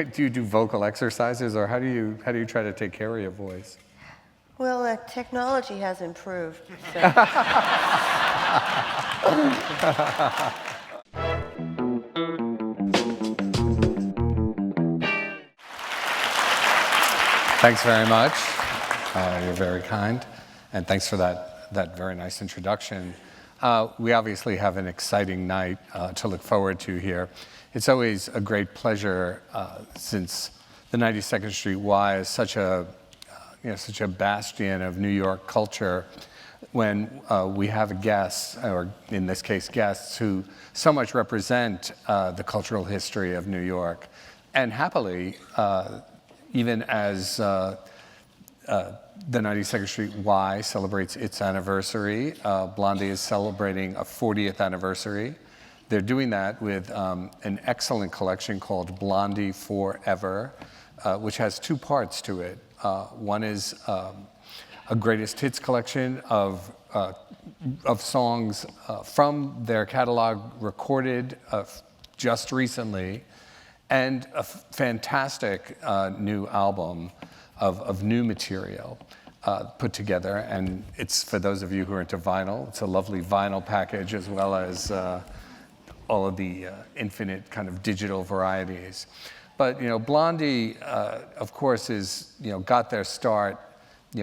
do you do vocal exercises, or how do you try to take care of your voice? Well, technology has improved. So. Thanks very much. You're very kind, and thanks for that very nice introduction. We obviously have an exciting night to look forward to here. It's always a great pleasure since the 92nd Street Y is such a bastion of New York culture, when we have guests, or in this case guests, who so much represent the cultural history of New York. And happily, even as the 92nd Street Y celebrates its anniversary, Blondie is celebrating a 40th anniversary. They're doing that with an excellent collection called Blondie Forever, which has two parts to it. One is a greatest hits collection of songs from their catalog recorded just recently, and a fantastic new album of new material put together. And it's, for those of you who are into vinyl, it's a lovely vinyl package, as well as all of the infinite kind of digital varieties. But Blondie, of course, is got their start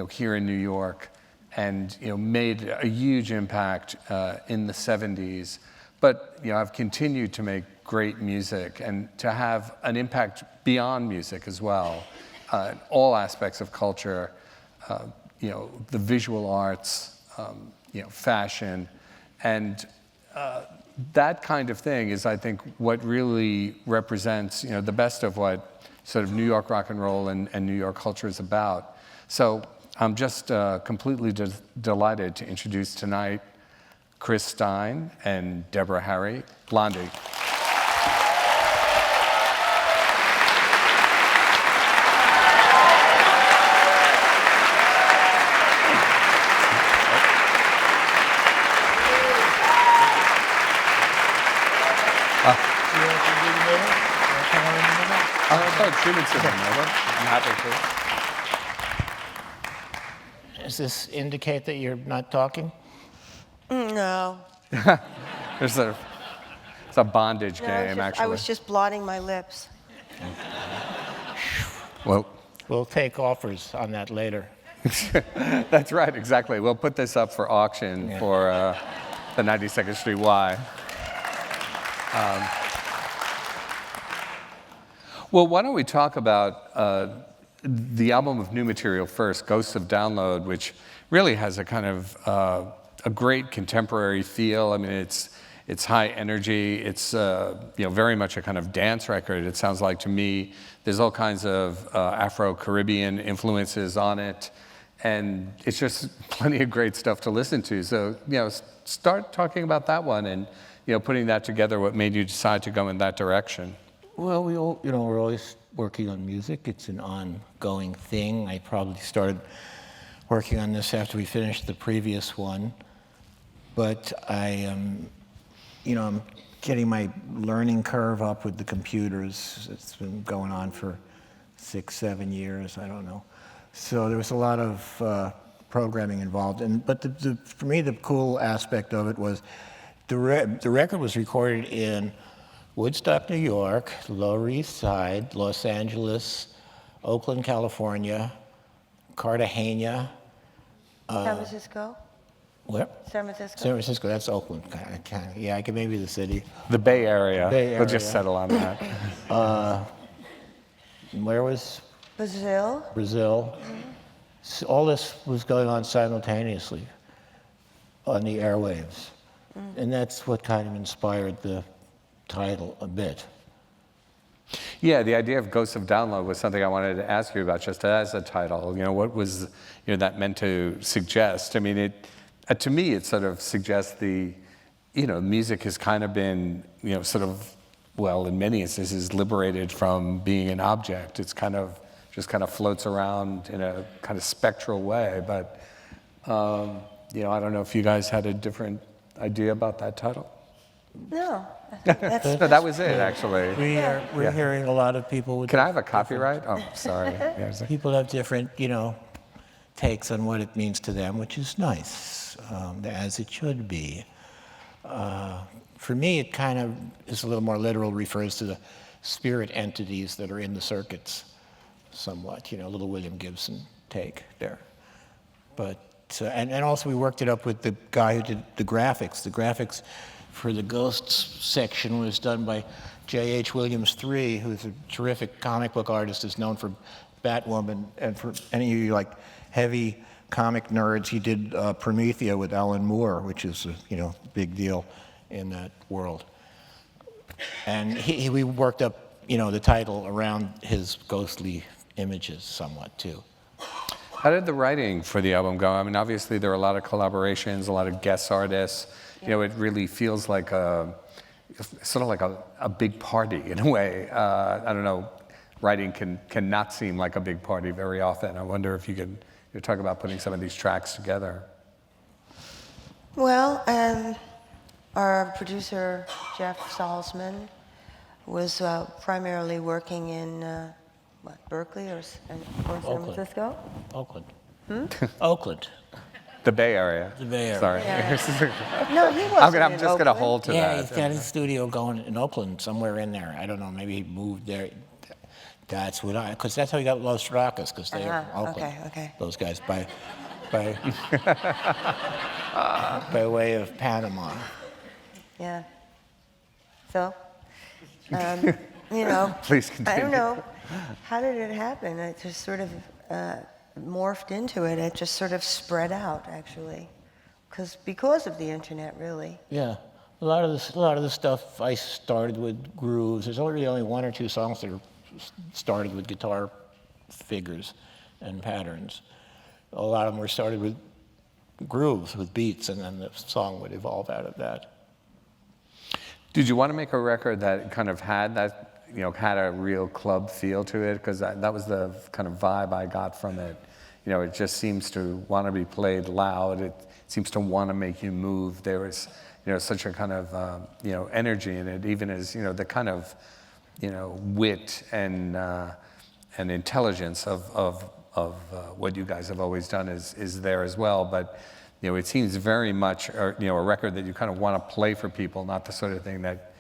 here in New York, and made a huge impact in the 70s. But I've continued to make great music and to have an impact beyond music as well, in all aspects of culture, the visual arts, fashion, and that kind of thing is, I think, what really represents, the best of what sort of New York rock and roll and New York culture is about. So I'm just completely delighted to introduce tonight Chris Stein and Deborah Harry, Blondie. I'm happy to. Does this indicate that you're not talking? No. It's a bondage game, actually. I was just blotting my lips. Well, we'll take offers on that later. That's right, exactly. We'll put this up for auction for the 92nd Street Y. Well, why don't we talk about the album of new material first, Ghosts of Download, which really has a kind of a great contemporary feel. I mean, it's high energy. It's very much a kind of dance record. It sounds like to me. There's all kinds of Afro-Caribbean influences on it, and it's just plenty of great stuff to listen to. So start talking about that one, and putting that together. What made you decide to go in that direction? Well, we're always working on music. It's an ongoing thing. I probably started working on this after we finished the previous one, but I'm getting my learning curve up with the computers. It's been going on for 6-7 years. I don't know. So there was a lot of programming involved, but for me the cool aspect of it was the record was recorded in Woodstock, New York, Lower East Side, Los Angeles, Oakland, California, Cartagena. San Francisco? Where? San Francisco. San Francisco, that's Oakland. I can maybe the city. The Bay Area. We'll just settle on that. Where was? Brazil. Brazil. Mm-hmm. So all this was going on simultaneously on the airwaves. Mm-hmm. And that's what kind of inspired the title a bit. Yeah, the idea of Ghosts of Download was something I wanted to ask you about, just as a title. What was that meant to suggest? I mean, to me, it sort of suggests music has kind of been, sort of, well, in many instances, liberated from being an object. It's just kind of floats around in a kind of spectral way. But, I don't know if you guys had a different idea about that title. No, that's, No, that was it, actually. We're hearing a lot of people with Can I have a copyright? Oh, sorry. people have different, takes on what it means to them, which is nice, as it should be. For me, it kind of is a little more literal, refers to the spirit entities that are in the circuits somewhat, little William Gibson take there. But, and also we worked it up with the guy who did the graphics. The graphics for the Ghosts section was done by J.H. Williams III, who's a terrific comic book artist, is known for Batwoman, and for any of you like heavy comic nerds, he did Promethea with Alan Moore, which is a big deal in that world. And we worked up the title around his ghostly images somewhat too. How did the writing for the album go? I mean, obviously there are a lot of collaborations, a lot of guest artists. It really feels like sort of like a big party in a way. I don't know, writing can not seem like a big party very often. I wonder if you could talk about putting some of these tracks together. well, our producer, Jeff Salzman, was primarily working in, Berkeley or San Francisco? Oakland. Oakland. The Bay Area. The Bay Area. Sorry. No, he wasn't I'm in just going to Oakland. hold to Yeah, that. he's got his studio going in Oakland, somewhere in there. I don't know, maybe he moved there. That's because that's how he got Los Rocas, because they're Oakland. Okay. Those guys by way of Panama. Yeah. So, Please I continue. don't know, how did it happen? It just sort of morphed into it. It just sort of spread out, actually, because of the internet, really. Yeah, a lot of the stuff I started with grooves. There's really only one or two songs that are started with guitar figures and patterns. A lot of them were started with grooves, with beats, and then the song would evolve out of that. Did you want to make a record that kind of had that, had a real club feel to it? Because that was the kind of vibe I got from it. It just seems to want to be played loud. It seems to want to make you move. There was, such a kind of, energy in it, even as, the kind of, wit and intelligence of what you guys have always done is there as well. But it seems very much a record that you kind of want to play for people, not the sort of thing that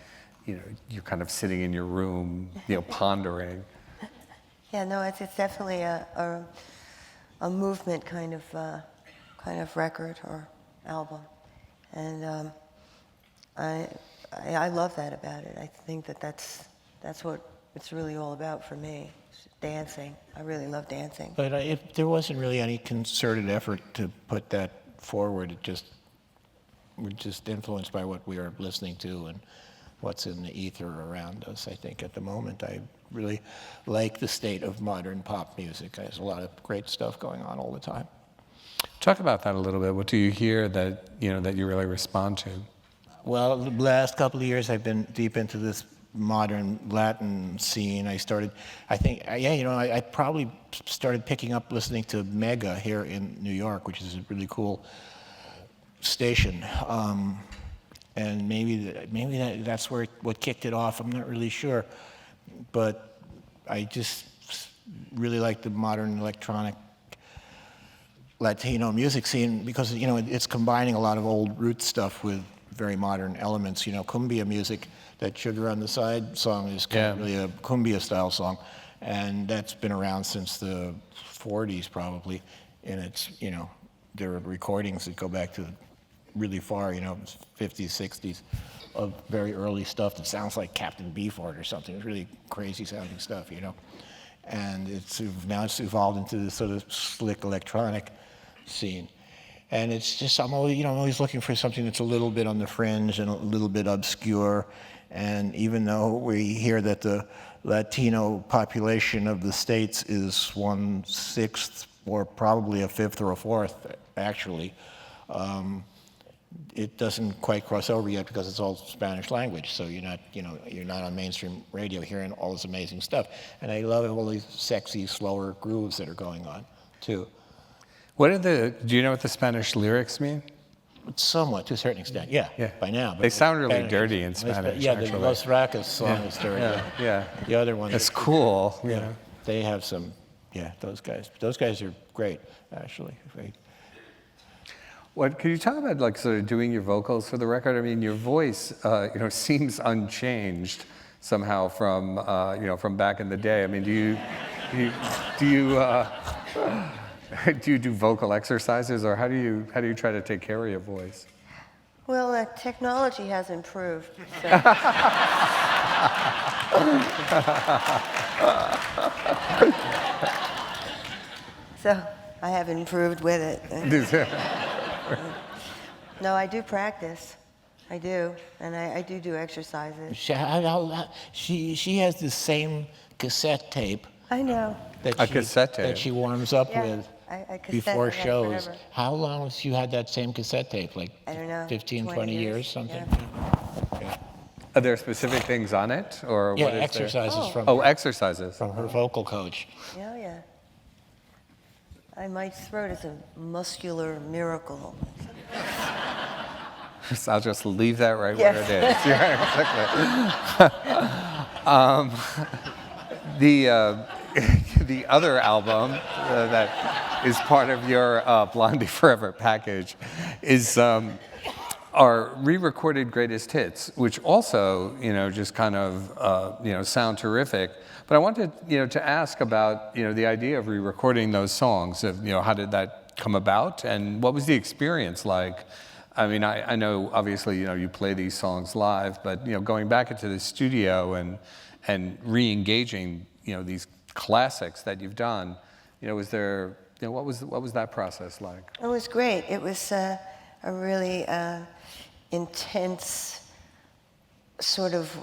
you're kind of sitting in your room pondering. Yeah, no, it's definitely a movement kind of record or album, and I love that about it. I think that's what it's really all about for me. It's dancing. I really love dancing. But there wasn't really any concerted effort to put that forward. We're just influenced by what we are listening to and what's in the ether around us, I think, at the moment. I really like the state of modern pop music. There's a lot of great stuff going on all the time. Talk about that a little bit. What do you hear that you really respond to? Well, the last couple of years I've been deep into this modern Latin scene. I probably started picking up listening to Mega here in New York, which is a really cool station. And maybe that's what kicked it off. I'm not really sure, but I just really like the modern electronic Latino music scene because it's combining a lot of old root stuff with very modern elements. Cumbia music. That Sugar on the Side song is kind of really a cumbia style song, and that's been around since the 40s probably. And it's there are recordings that go back to really far, 50s, 60s, of very early stuff that sounds like Captain Beefheart or something. It's really crazy sounding stuff, And now it's evolved into this sort of slick electronic scene. And it's just, I'm always looking for something that's a little bit on the fringe and a little bit obscure. And even though we hear that the Latino population of the States is 1/6 or probably a 5th or a 4th, actually, it doesn't quite cross over yet because it's all Spanish language. So you're not on mainstream radio hearing all this amazing stuff. And I love all these sexy, slower grooves that are going on, too. Do you know what the Spanish lyrics mean? Somewhat, to a certain extent, yeah. By now. They sound really Spanish dirty in is- Spanish, Yeah, the actually. Los Racas song is dirty. Yeah. The other one. It's cool. Yeah, they have some. Yeah, those guys. Those guys are great, actually. Great. What could you talk about, like, sort of doing your vocals for the record? I mean, your voice, seems unchanged somehow from, from back in the day. I mean, do you do vocal exercises, or how do you try to take care of your voice? Well, technology has improved. So. So I have improved with it. No, I do practice. I do, and I do exercises. She has the same cassette tape I know. Cassette tape? that she warms up Yeah, with I cassette before that shows. forever. How long has you had that same cassette tape? Like I don't know, 15, 20 20 years, years, something? yeah. Yeah. Are there specific things on it, or Yeah, what is there? exercises Oh, exercises. from her vocal coach. Yeah, yeah. I might throw it as a muscular miracle. I'll just leave that right Yes. where it is. Yeah, exactly. The other album that is part of your Blondie Forever package is our re-recorded greatest hits, which also, just kind of, sound terrific. But I wanted, to ask about, the idea of re-recording those songs. Of, how did that come about, and what was the experience like? I mean, I know obviously, you play these songs live, but going back into the studio and re-engaging, these classics that you've done, was there, what was that process like? It was great. It was a really intense, sort of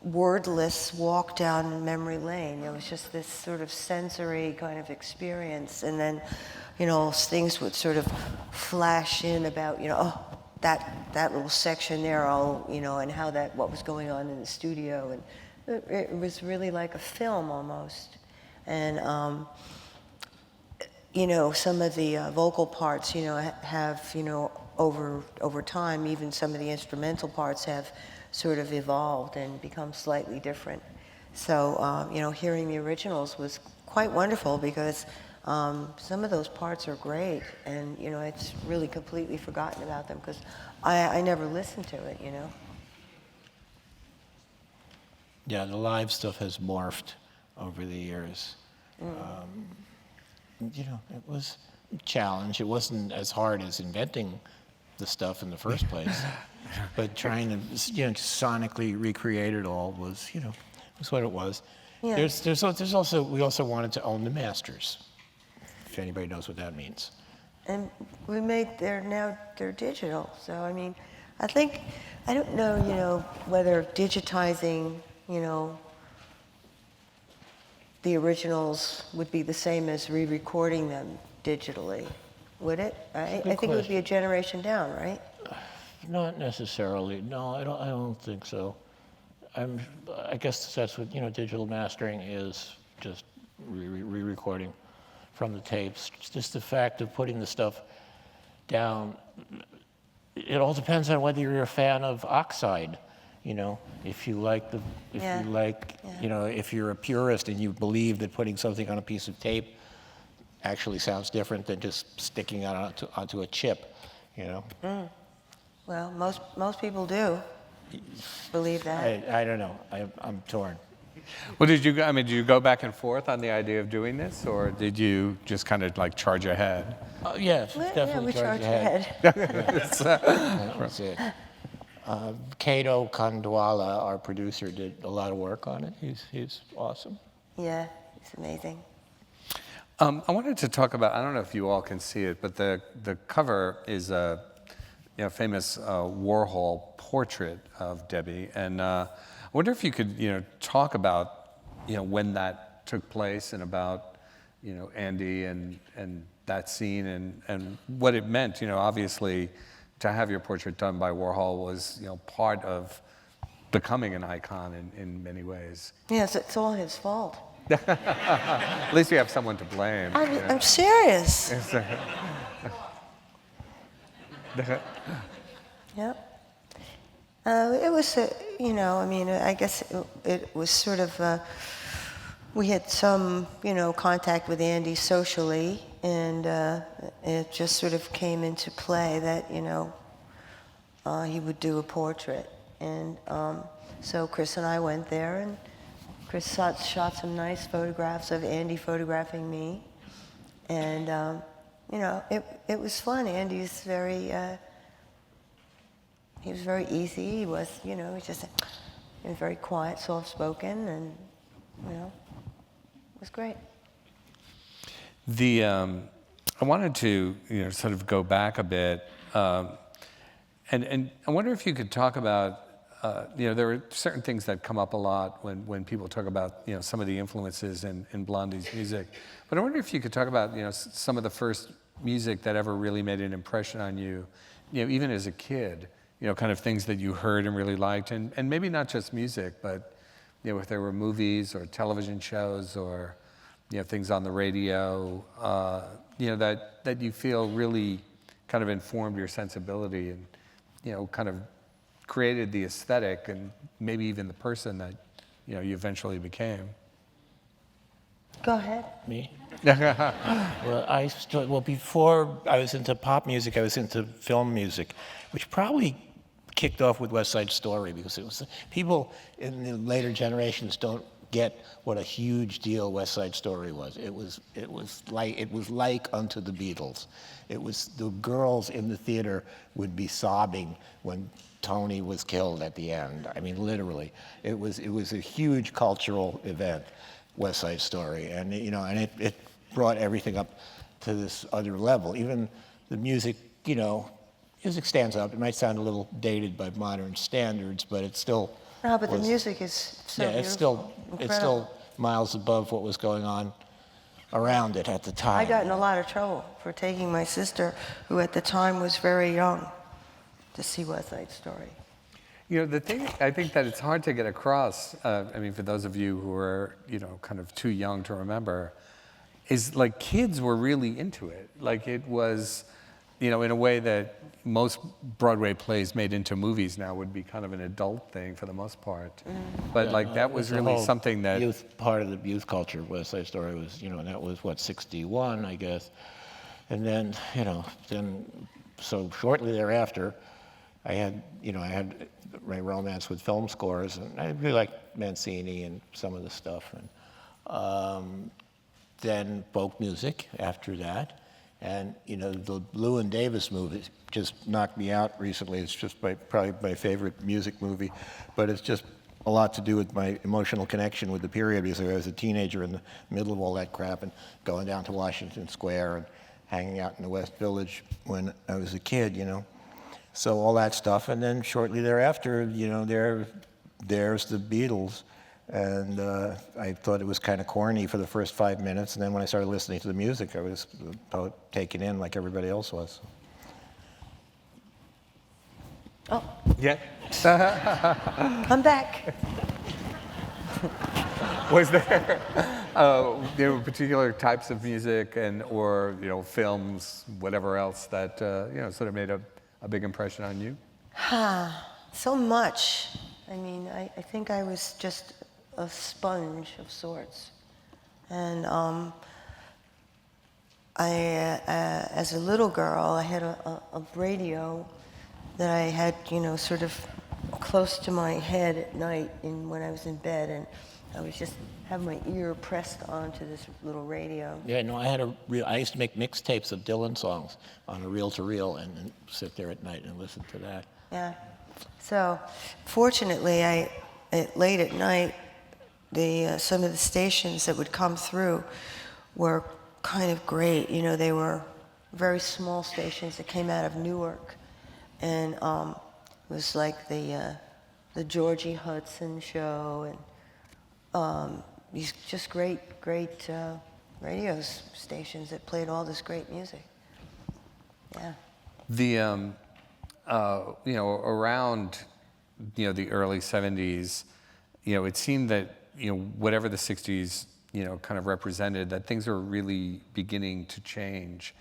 wordless walk down memory lane. It was just this sort of sensory kind of experience, and then, things would sort of flash in about, that little section there, and how what was going on in the studio, and it was really like a film almost, and some of the vocal parts, have, over time, even some of the instrumental parts have sort of evolved and become slightly different. So, hearing the originals was quite wonderful, because some of those parts are great, and, it's really completely forgotten about them, because I never listened to it, Yeah, the live stuff has morphed over the years. It was a challenge. It wasn't as hard as inventing the stuff in the first place, but trying to, sonically recreate it all was, was what it was. Yeah. There's also, we also wanted to own the masters, if anybody knows what that means. And they're digital. So, I mean, I don't know, whether digitizing, the originals would be the same as re-recording them digitally, would it? I think it would be a generation down, right? Not necessarily. No, I don't think so. I guess that's what, digital mastering is, just re-recording from the tapes. It's just the fact of putting the stuff down. It all depends on whether you're a fan of oxide. If you like if you're a purist and you believe that putting something on a piece of tape actually sounds different than just sticking it onto a chip, Well, most people do believe that. I don't know. I'm torn. Well, did you go back and forth on the idea of doing this, or did you just kind of like charge ahead? Yes, Well, definitely we charge ahead. ahead. That's it. Cato Kandwala, our producer, did a lot of work on it. He's awesome. Yeah, it's amazing. I wanted to talk about, I don't know if you all can see it, but the cover is a famous Warhol portrait of Debbie. And I wonder if you could talk about when that took place, and about Andy and that scene, and what it meant. Obviously, to have your portrait done by Warhol was part of becoming an icon in many ways. Yes, it's all his fault. At least you have someone to blame. I'm serious. Yep. It was, you know, I mean, I guess it was sort of, we had some, you know, contact with Andy socially, and it just sort of came into play that, you know, he would do a portrait. And so Chris and I went there, and Chris shot some nice photographs of Andy photographing me. And, you know, it was fun. Andy's very, he was very easy. He was, you know, he was very quiet, soft-spoken, and, you know, it was great. I wanted to, you know, sort of go back a bit, and I wonder if you could talk about, you know, there are certain things that come up a lot when people talk about, you know, some of the influences in Blondie's music. But I wonder if you could talk about, you know, some of the first music that ever really made an impression on you, you know, even as a kid, you know, kind of things that you heard and really liked, and maybe not just music, but, you know, if there were movies or television shows or, you know, things on the radio, you know, that you feel really kind of informed your sensibility and, you know, kind of created the aesthetic and maybe even the person that, you know, you eventually became. Go ahead. Me? Well, before I was into pop music, I was into film music, which probably kicked off with West Side Story, because it was, people in the later generations don't get what a huge deal West Side Story was. It was like unto the Beatles. It was, the girls in the theater would be sobbing when Tony was killed at the end. I mean, literally, it was a huge cultural event, West Side Story, and you know, and it brought everything up to this other level. Even the music, you know, music stands up. It might sound a little dated by modern standards, but it still. No, but the music is so yeah, it's still miles above what was going on around it at the time. I got in a lot of trouble for taking my sister, who at the time was very young, to see West Side Story. You know, the thing, I think that it's hard to get across, I mean, for those of you who are, you know, kind of too young to remember, is like kids were really into it. Like it was, you know, in a way that most Broadway plays made into movies now would be kind of an adult thing for the most part. But yeah, like that was really something that... Part of the youth culture, West Side Story was, you know, and that was what, 61, I guess. And then, you know, so shortly thereafter, I had my romance with film scores, and I really liked Mancini and some of the stuff. And then folk music after that. And, you know, the Llewyn Davis movie just knocked me out recently. It's just probably my favorite music movie, but it's just a lot to do with my emotional connection with the period, because I was a teenager in the middle of all that crap and going down to Washington Square and hanging out in the West Village when I was a kid, you know. So all that stuff, and then shortly thereafter, you know, there's the Beatles, and I thought it was kind of corny for the first 5 minutes, and then when I started listening to the music, I was taken in like everybody else was. Oh. Yeah. I'm back. Was there particular types of music or you know, films, whatever else that you know, sort of made a big impression on you? So much. I mean, I think I was just a sponge of sorts. And as a little girl, I had a radio that I had, you know, sort of close to my head at night when I was in bed, and I would just have my ear pressed onto this little radio. Yeah, no, I used to make mixtapes of Dylan songs on a reel-to-reel and sit there at night and listen to that. Yeah. So, fortunately, late at night, some of the stations that would come through were kind of great. You know, they were very small stations that came out of Newark, and it was like the Georgie Hudson show, and these just great radio stations that played all this great music. Yeah. The you know, around, you know, the early 70s, you know, it seemed that, you know, whatever the 60s, you know, kind of represented, that things were really beginning to change.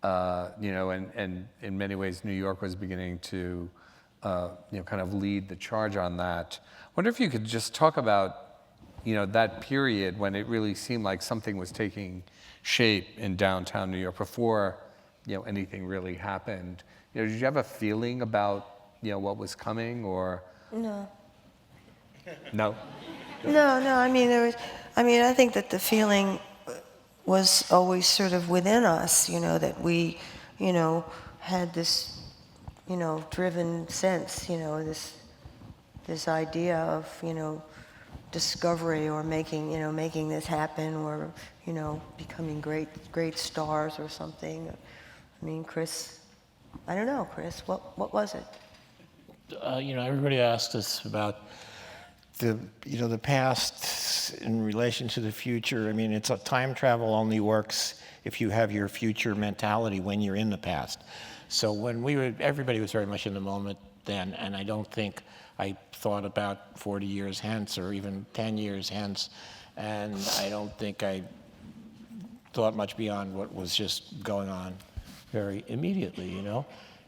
and in many ways, New York was beginning to, kind of lead the charge on that. I wonder if you could just talk about, that period when it really seemed like something was taking shape in downtown New York before, anything really happened. Did you have a feeling about, what was coming, or? No. No? No, I mean, I think that the feeling was always sort of within us, that we, had this, driven sense, this idea of, discovery or making this happen, or, becoming great stars or something. I mean, Chris, I don't know, Chris, what was it? Everybody asks us about the past in relation to the future. I mean, it's time travel only works if you have your future mentality when you're in the past. So when everybody was very much in the moment then, and I don't think I thought about 40 years hence or even 10 years hence, and I don't think I thought much beyond what was just going on very immediately,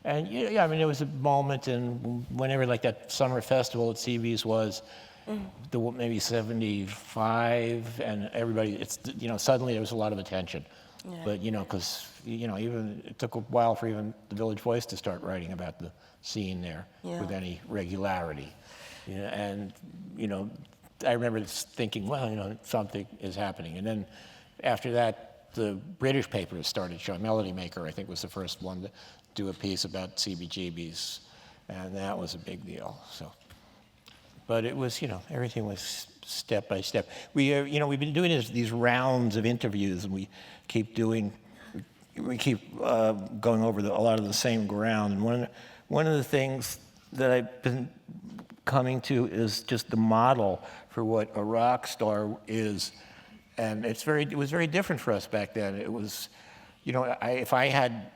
And I mean, it was a moment, and whenever like that summer festival at CB's was, maybe 75, and everybody, suddenly there was a lot of attention. Yeah. But, because, even it took a while for even the Village Voice to start writing about the scene there with any regularity. And, I remember thinking, well, something is happening. And then after that, the British papers started showing. Melody Maker, I think, was the first one to do a piece about CBGBs, and that was a big deal. So, but it was, everything was step by step. We've been doing these rounds of interviews, and we keep going over a lot of the same ground. And one of the things that I've been coming to is just the model for what a rock star is, and it was very different for us back then. It was, if I had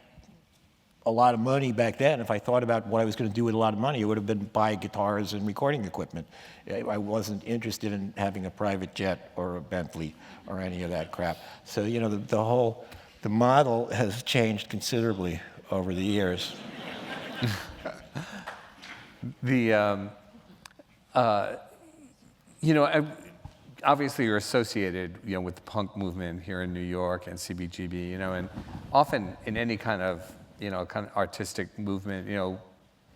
a lot of money back then, if I thought about what I was going to do with a lot of money, it would have been buy guitars and recording equipment. I wasn't interested in having a private jet or a Bentley or any of that crap. So, the model has changed considerably over the years. Obviously you're associated, with the punk movement here in New York and CBGB, and often in any kind of artistic movement,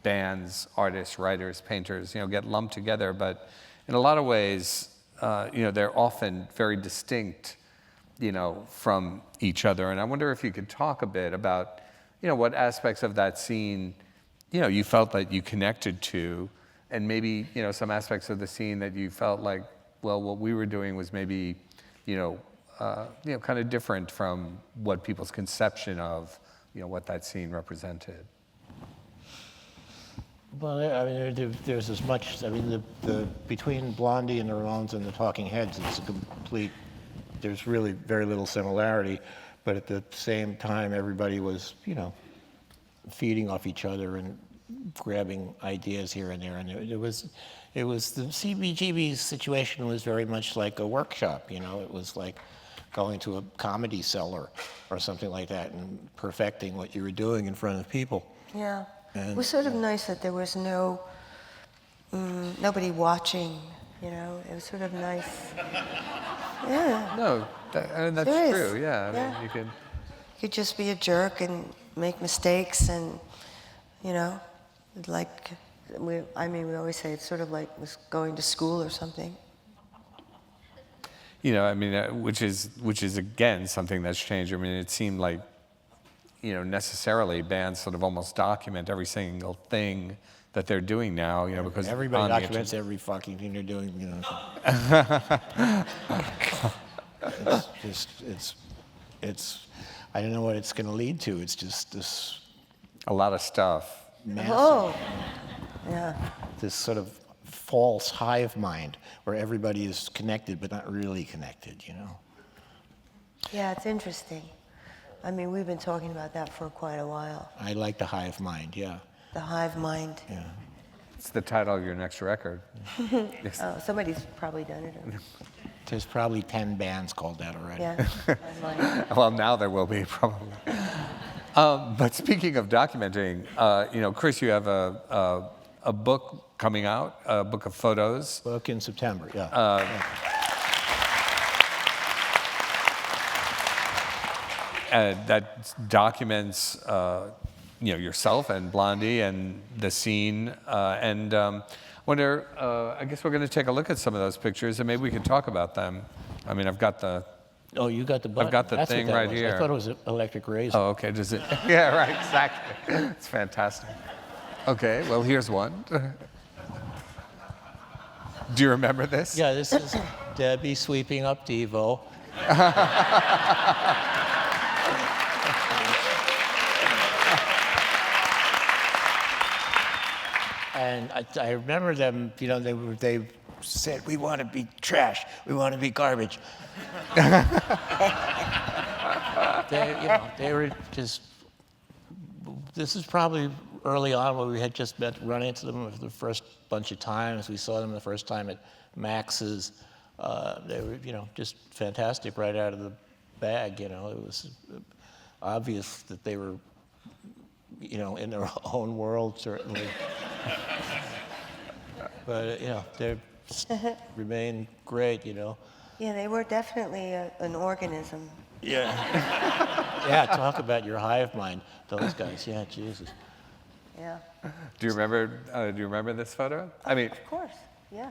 bands, artists, writers, painters, get lumped together. But in a lot of ways, they're often very distinct, from each other. And I wonder if you could talk a bit about, what aspects of that scene, you felt that you connected to, and maybe, some aspects of the scene that you felt like, well, what we were doing was maybe, kind of different from what people's conception of, what that scene represented. Well, I mean, there's as much. I mean, between Blondie and the Ramones and the Talking Heads, it's a complete. There's really very little similarity, but at the same time, everybody was, feeding off each other and grabbing ideas here and there, and it was the CBGB's situation was very much like a workshop. It was like going to a comedy cellar or something like that and perfecting what you were doing in front of people. Yeah. And, it was sort of nice that there was nobody watching, It was sort of nice. Yeah. No, that's Serious. true, yeah. Yeah. I mean, you could... You could just be a jerk and make mistakes and, we always say it's sort of like was going to school or something. Which is again something that's changed. I mean, it seemed like, necessarily bands sort of almost document every single thing that they're doing now, because everybody documents every fucking thing they're doing, It's I don't know what it's going to lead to. It's just this. A lot of stuff. Massive, Oh, yeah. This sort of false hive mind where everybody is connected but not really connected, Yeah, it's interesting. I mean, we've been talking about that for quite a while. I like the hive mind, yeah. The hive mind. Yeah. It's the title of your next record. Yes. Oh, somebody's probably done it. There's probably 10 bands called that already. Yeah. Hive mind. Well, now there will be, probably. But speaking of documenting, Chris, you have a book coming out, a book of photos. Book in September, yeah. That documents, yourself and Blondie and the scene. Wonder, I guess we're going to take a look at some of those pictures, and maybe we can talk about them. I mean, I've got the. Oh, you got the button. I've got the That's thing what that right was. here. I thought it was an electric razor. Oh, okay. Does it? Yeah, right. Exactly. It's fantastic. Okay. Well, here's one. Do you remember this? Yeah, this is Debbie sweeping up Devo. And I remember them, they said, we want to be trash, we want to be garbage. They were just, this is probably early on when we had just run into them for the first bunch of times. We saw them the first time at Max's. They were, just fantastic right out of the bag, It was obvious that they were, in their own world, certainly. But, they remain great, Yeah, they were definitely an organism. Yeah. Yeah, talk about your hive mind, those guys. Yeah, Jesus. Yeah. Do you remember this photo? I mean, Of course, yeah.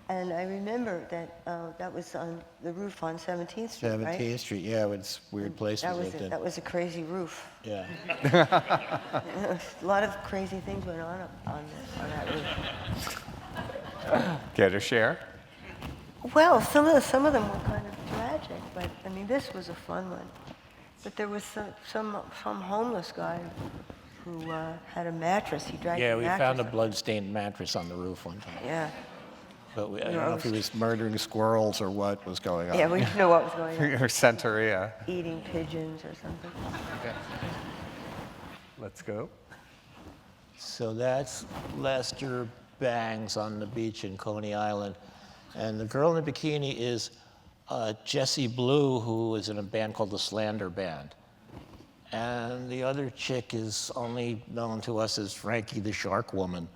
And I remember that that was on the roof on 17th Street, right? 17th Street, yeah, it's a weird place we lived in. That was a crazy roof. Yeah. A lot of crazy things went on that roof. care to share? Well, some of them were kind of tragic, but I mean, this was a fun one. But there was some homeless guy who had a mattress. He dragged Yeah, the we mattress found a up. blood-stained mattress on the roof one time. Yeah. But I don't know if he was murdering squirrels or what was going on. Yeah, we didn't know what was going on. Or Santeria. Eating pigeons or something. Okay. Let's go. So that's Lester Bangs on the beach in Coney Island. And the girl in the bikini is Jessie Blue, who is in a band called the Slander Band. And the other chick is only known to us as Frankie the Shark Woman.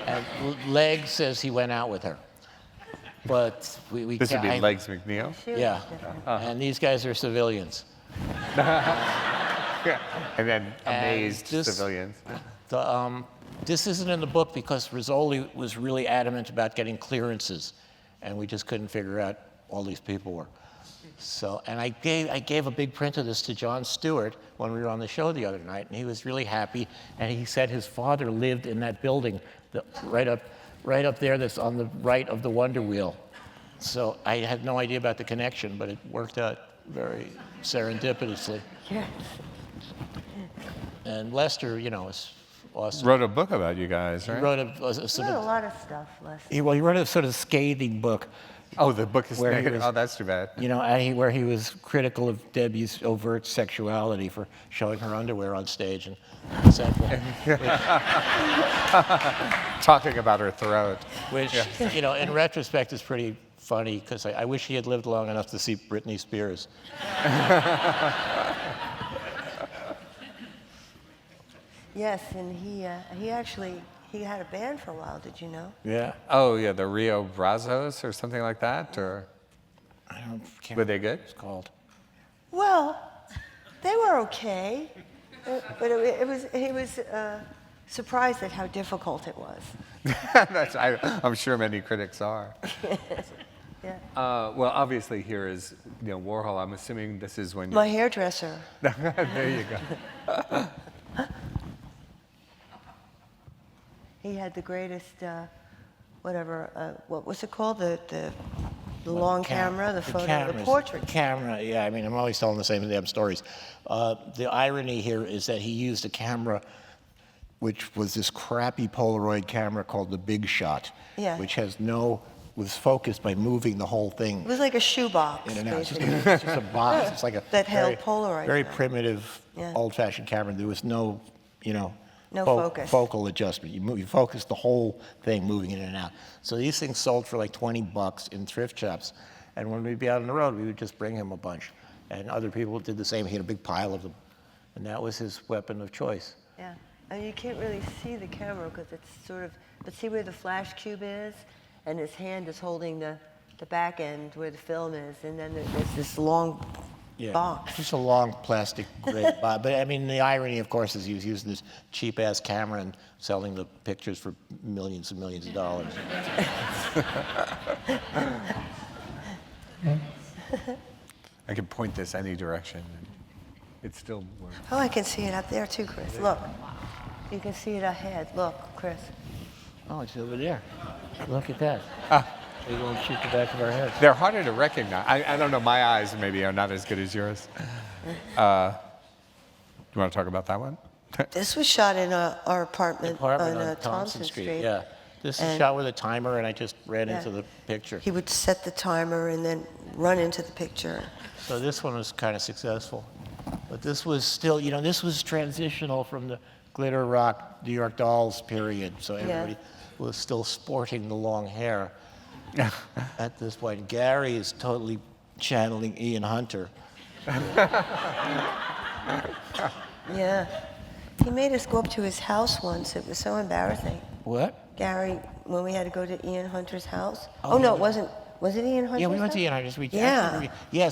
And Leg says he went out with her. But we This would can't. be Legs McNeil. She was Yeah. different. And these guys are civilians. And then amazed this- civilians. This isn't in the book because Rizzoli was really adamant about getting clearances, and we just couldn't figure out all these people were. So, and I gave a big print of this to Jon Stewart when we were on the show the other night, and he was really happy. And he said his father lived in that building, right up there, that's on the right of the Wonder Wheel. So I had no idea about the connection, but it worked out very serendipitously. Yeah. And Lester, is awesome. Wrote a book about you guys, right? He wrote a sort Wrote a of, lot of stuff, Les. he wrote a sort of scathing book, Oh, the book is Where he negative. was- Oh, that's too bad. where he was critical of Debbie's overt sexuality for showing her underwear on stage and Central, Talking about her throat. which in retrospect is pretty funny because I wish he had lived long enough to see Britney Spears. Yes, and he actually had a band for a while. Did you know? Yeah, Oh, yeah, the Rio Brazos or something like that? Or I can't were they good? It's called. Well, they were okay, but he was surprised at how difficult it was. I'm sure many critics are. Yeah. Well, obviously here is Warhol. I'm assuming this is when My hairdresser. There you go. He had the greatest, what was it called? The long camera, the photo, the cameras, portrait. The camera, yeah. I mean, I'm always telling the same damn stories. The irony here is that he used a camera, which was this crappy Polaroid camera called the Big Shot, Yeah. which was focused by moving the whole thing It was like a shoebox, in and out. It's basically. just a box. It's like a That held very, Polaroid very film. primitive, Yeah. old-fashioned camera. There was no, No focus. focal adjustment. You focused the whole thing moving in and out. So these things sold for like $20 in thrift shops. And when we'd be out on the road, we would just bring him a bunch. And other people did the same. He had a big pile of them. And that was his weapon of choice. Yeah. And you can't really see the camera because it's sort of, but see where the flash cube is? And his hand is holding the back end where the film is. And then there's this long box. Just a long plastic grid. But I mean, the irony, of course, is he was using this cheap-ass camera and selling the pictures for millions and millions of dollars. I can point this any direction. And it still works. Oh, I can see it up there too, Chris. Look. You can see it ahead. Look, Chris. Oh, it's over there. Look at that. We won't shoot the back of our heads. They're harder to recognize. I don't know. My eyes maybe are not as good as yours. You want to talk about that one? This was shot in our apartment on Thompson Street. Yeah. This is shot with a timer, and I just ran into the picture. He would set the timer and then run into the picture. So this one was kind of successful. But this was still, this was transitional from the glitter rock New York Dolls period. So everybody was still sporting the long hair at this point. Gary is totally channeling Ian Hunter. Yeah. He made us go up to his house once. It was so embarrassing. What? Gary, when we had to go to Ian Hunter's house. Oh, no, it wasn't. Was it Ian Hunter's Yeah, we went house? to Ian Hunter's.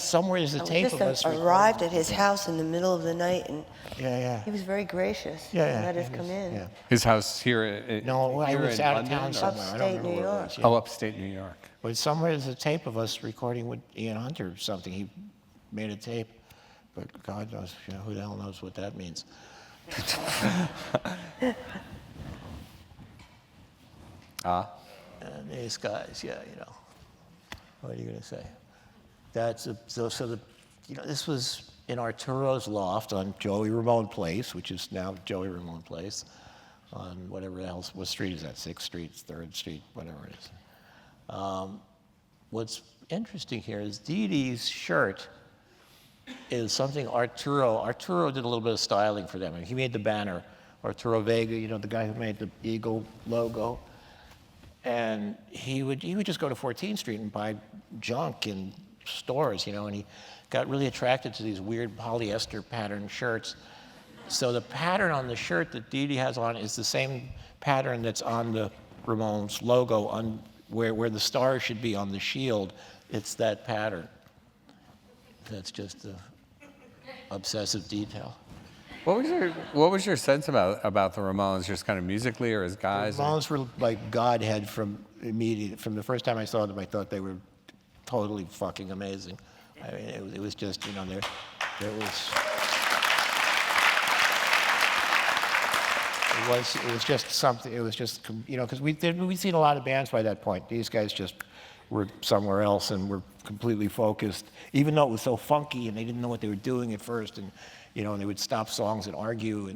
Somewhere there's a We tape just of us. arrived at his house in the middle of the night, and Yeah. he was very gracious. Yeah. He let us come in. Yeah. His house here. No, I here was in out London, of town or- somewhere. I don't Upstate remember New where it York. was, Oh, upstate New York. But somewhere there's a tape of us recording with Ian Hunter or something. He made a tape, but God knows, who the hell knows what that means. And these guys, what are you going to say? This was in Arturo's loft on Joey Ramone Place, which is now Joey Ramone Place, on whatever else, what street is that? 6th Street, 3rd Street, whatever it is. What's interesting here is Dee Dee's shirt is something Arturo did a little bit of styling for them. I mean, he made the banner, Arturo Vega, the guy who made the Eagle logo. And he would just go to 14th Street and buy junk in stores, and he got really attracted to these weird polyester pattern shirts. So the pattern on the shirt that Dee Dee has on is the same pattern that's on the Ramones logo, on where the star should be on the shield. It's that pattern. That's just the obsessive detail. What was your sense about the Ramones, just kind of musically or as guys? The Ramones were like Godhead from the first time I saw them. I thought they were totally fucking amazing. I mean, it was just, there was. It was just something. It was just, because we'd seen a lot of bands by that point. These guys just were somewhere else and were completely focused, even though it was so funky and they didn't know what they were doing at first, and and they would stop songs and argue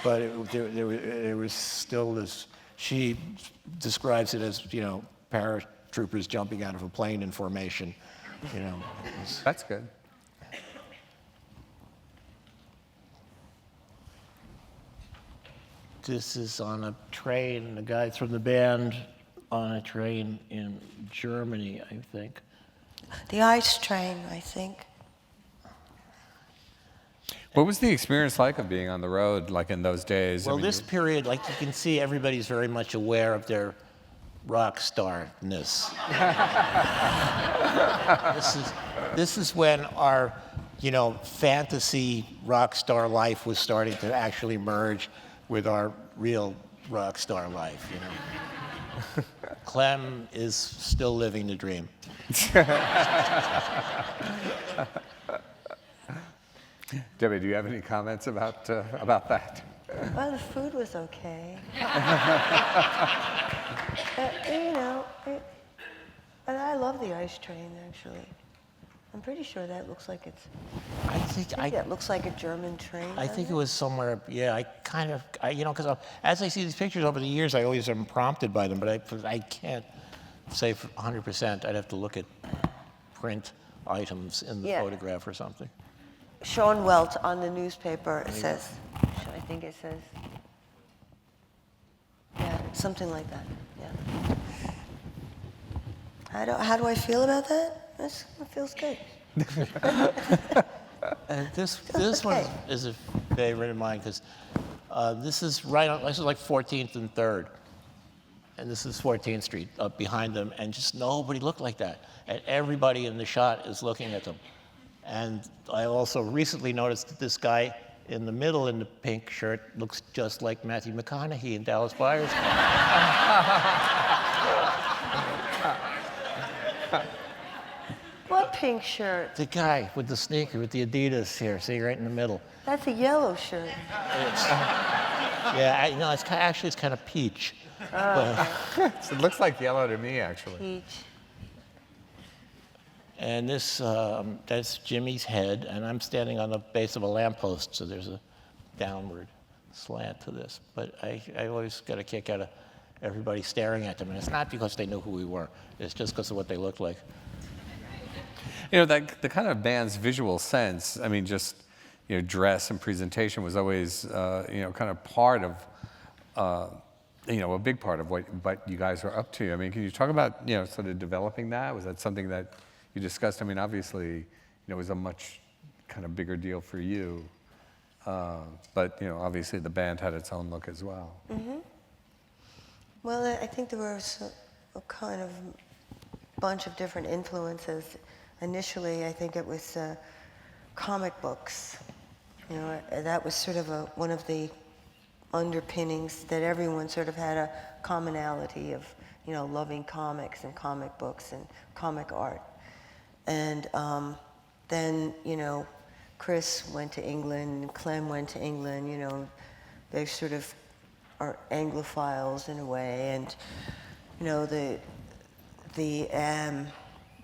but there was still this. She describes it as paratroopers jumping out of a plane in formation. That's good. This is on a train, the guys from the band on a train in Germany, I think. The ice train, I think. What was the experience like of being on the road, like in those days? Well, this period, like you can see, everybody's very much aware of their rock starness. This is when our, fantasy rock star life was starting to actually merge with our real rock star life, Clem is still living the dream. Debbie, do you have any comments about that? Well, the food was okay. And I love the ice train, actually. I'm pretty sure that looks like it's. I think that looks like a German train. I think it was somewhere. Yeah, because as I see these pictures over the years, I always am prompted by them, but I can't say for 100%. I'd have to look at print items in the photograph or something. Schoenwelt on the newspaper, it says. I think it says. Yeah, something like that. Yeah. How do I feel about that? It feels good. And this one okay. is a favorite of mine because this is like 14th and 3rd. And this is 14th Street up behind them, and just nobody looked like that. And everybody in the shot is looking at them. And I also recently noticed that this guy in the middle in the pink shirt looks just like Matthew McConaughey in Dallas Buyers Club. What pink shirt? The guy with the sneaker, with the Adidas here, see, right in the middle. That's a yellow shirt. It's kind of peach. It looks like yellow to me, actually. Peach. And this, that's Jimmy's head, and I'm standing on the base of a lamppost, so there's a downward slant to this. But I always got a kick out of everybody staring at them, and it's not because they knew who we were. It's just because of what they looked like. You know, the kind of band's visual sense, I mean, just, you know, dress and presentation was always, you know, kind of part of, you know, a big part of what you guys were up to. I mean, can you talk about, you know, sort of developing that? Was that something that you discussed? I mean, obviously, you know, it was a much kind of bigger deal for you. But, you know, obviously the band had its own look as well. Mm-hmm. Well, I think there was a kind of bunch of different influences. Initially, I think it was comic books. You know, that was sort of one of the underpinnings that everyone sort of had a commonality of, you know, loving comics and comic books and comic art. And then, you know, Chris went to England, and Clem went to England, you know, they sort of are Anglophiles in a way, and, you know,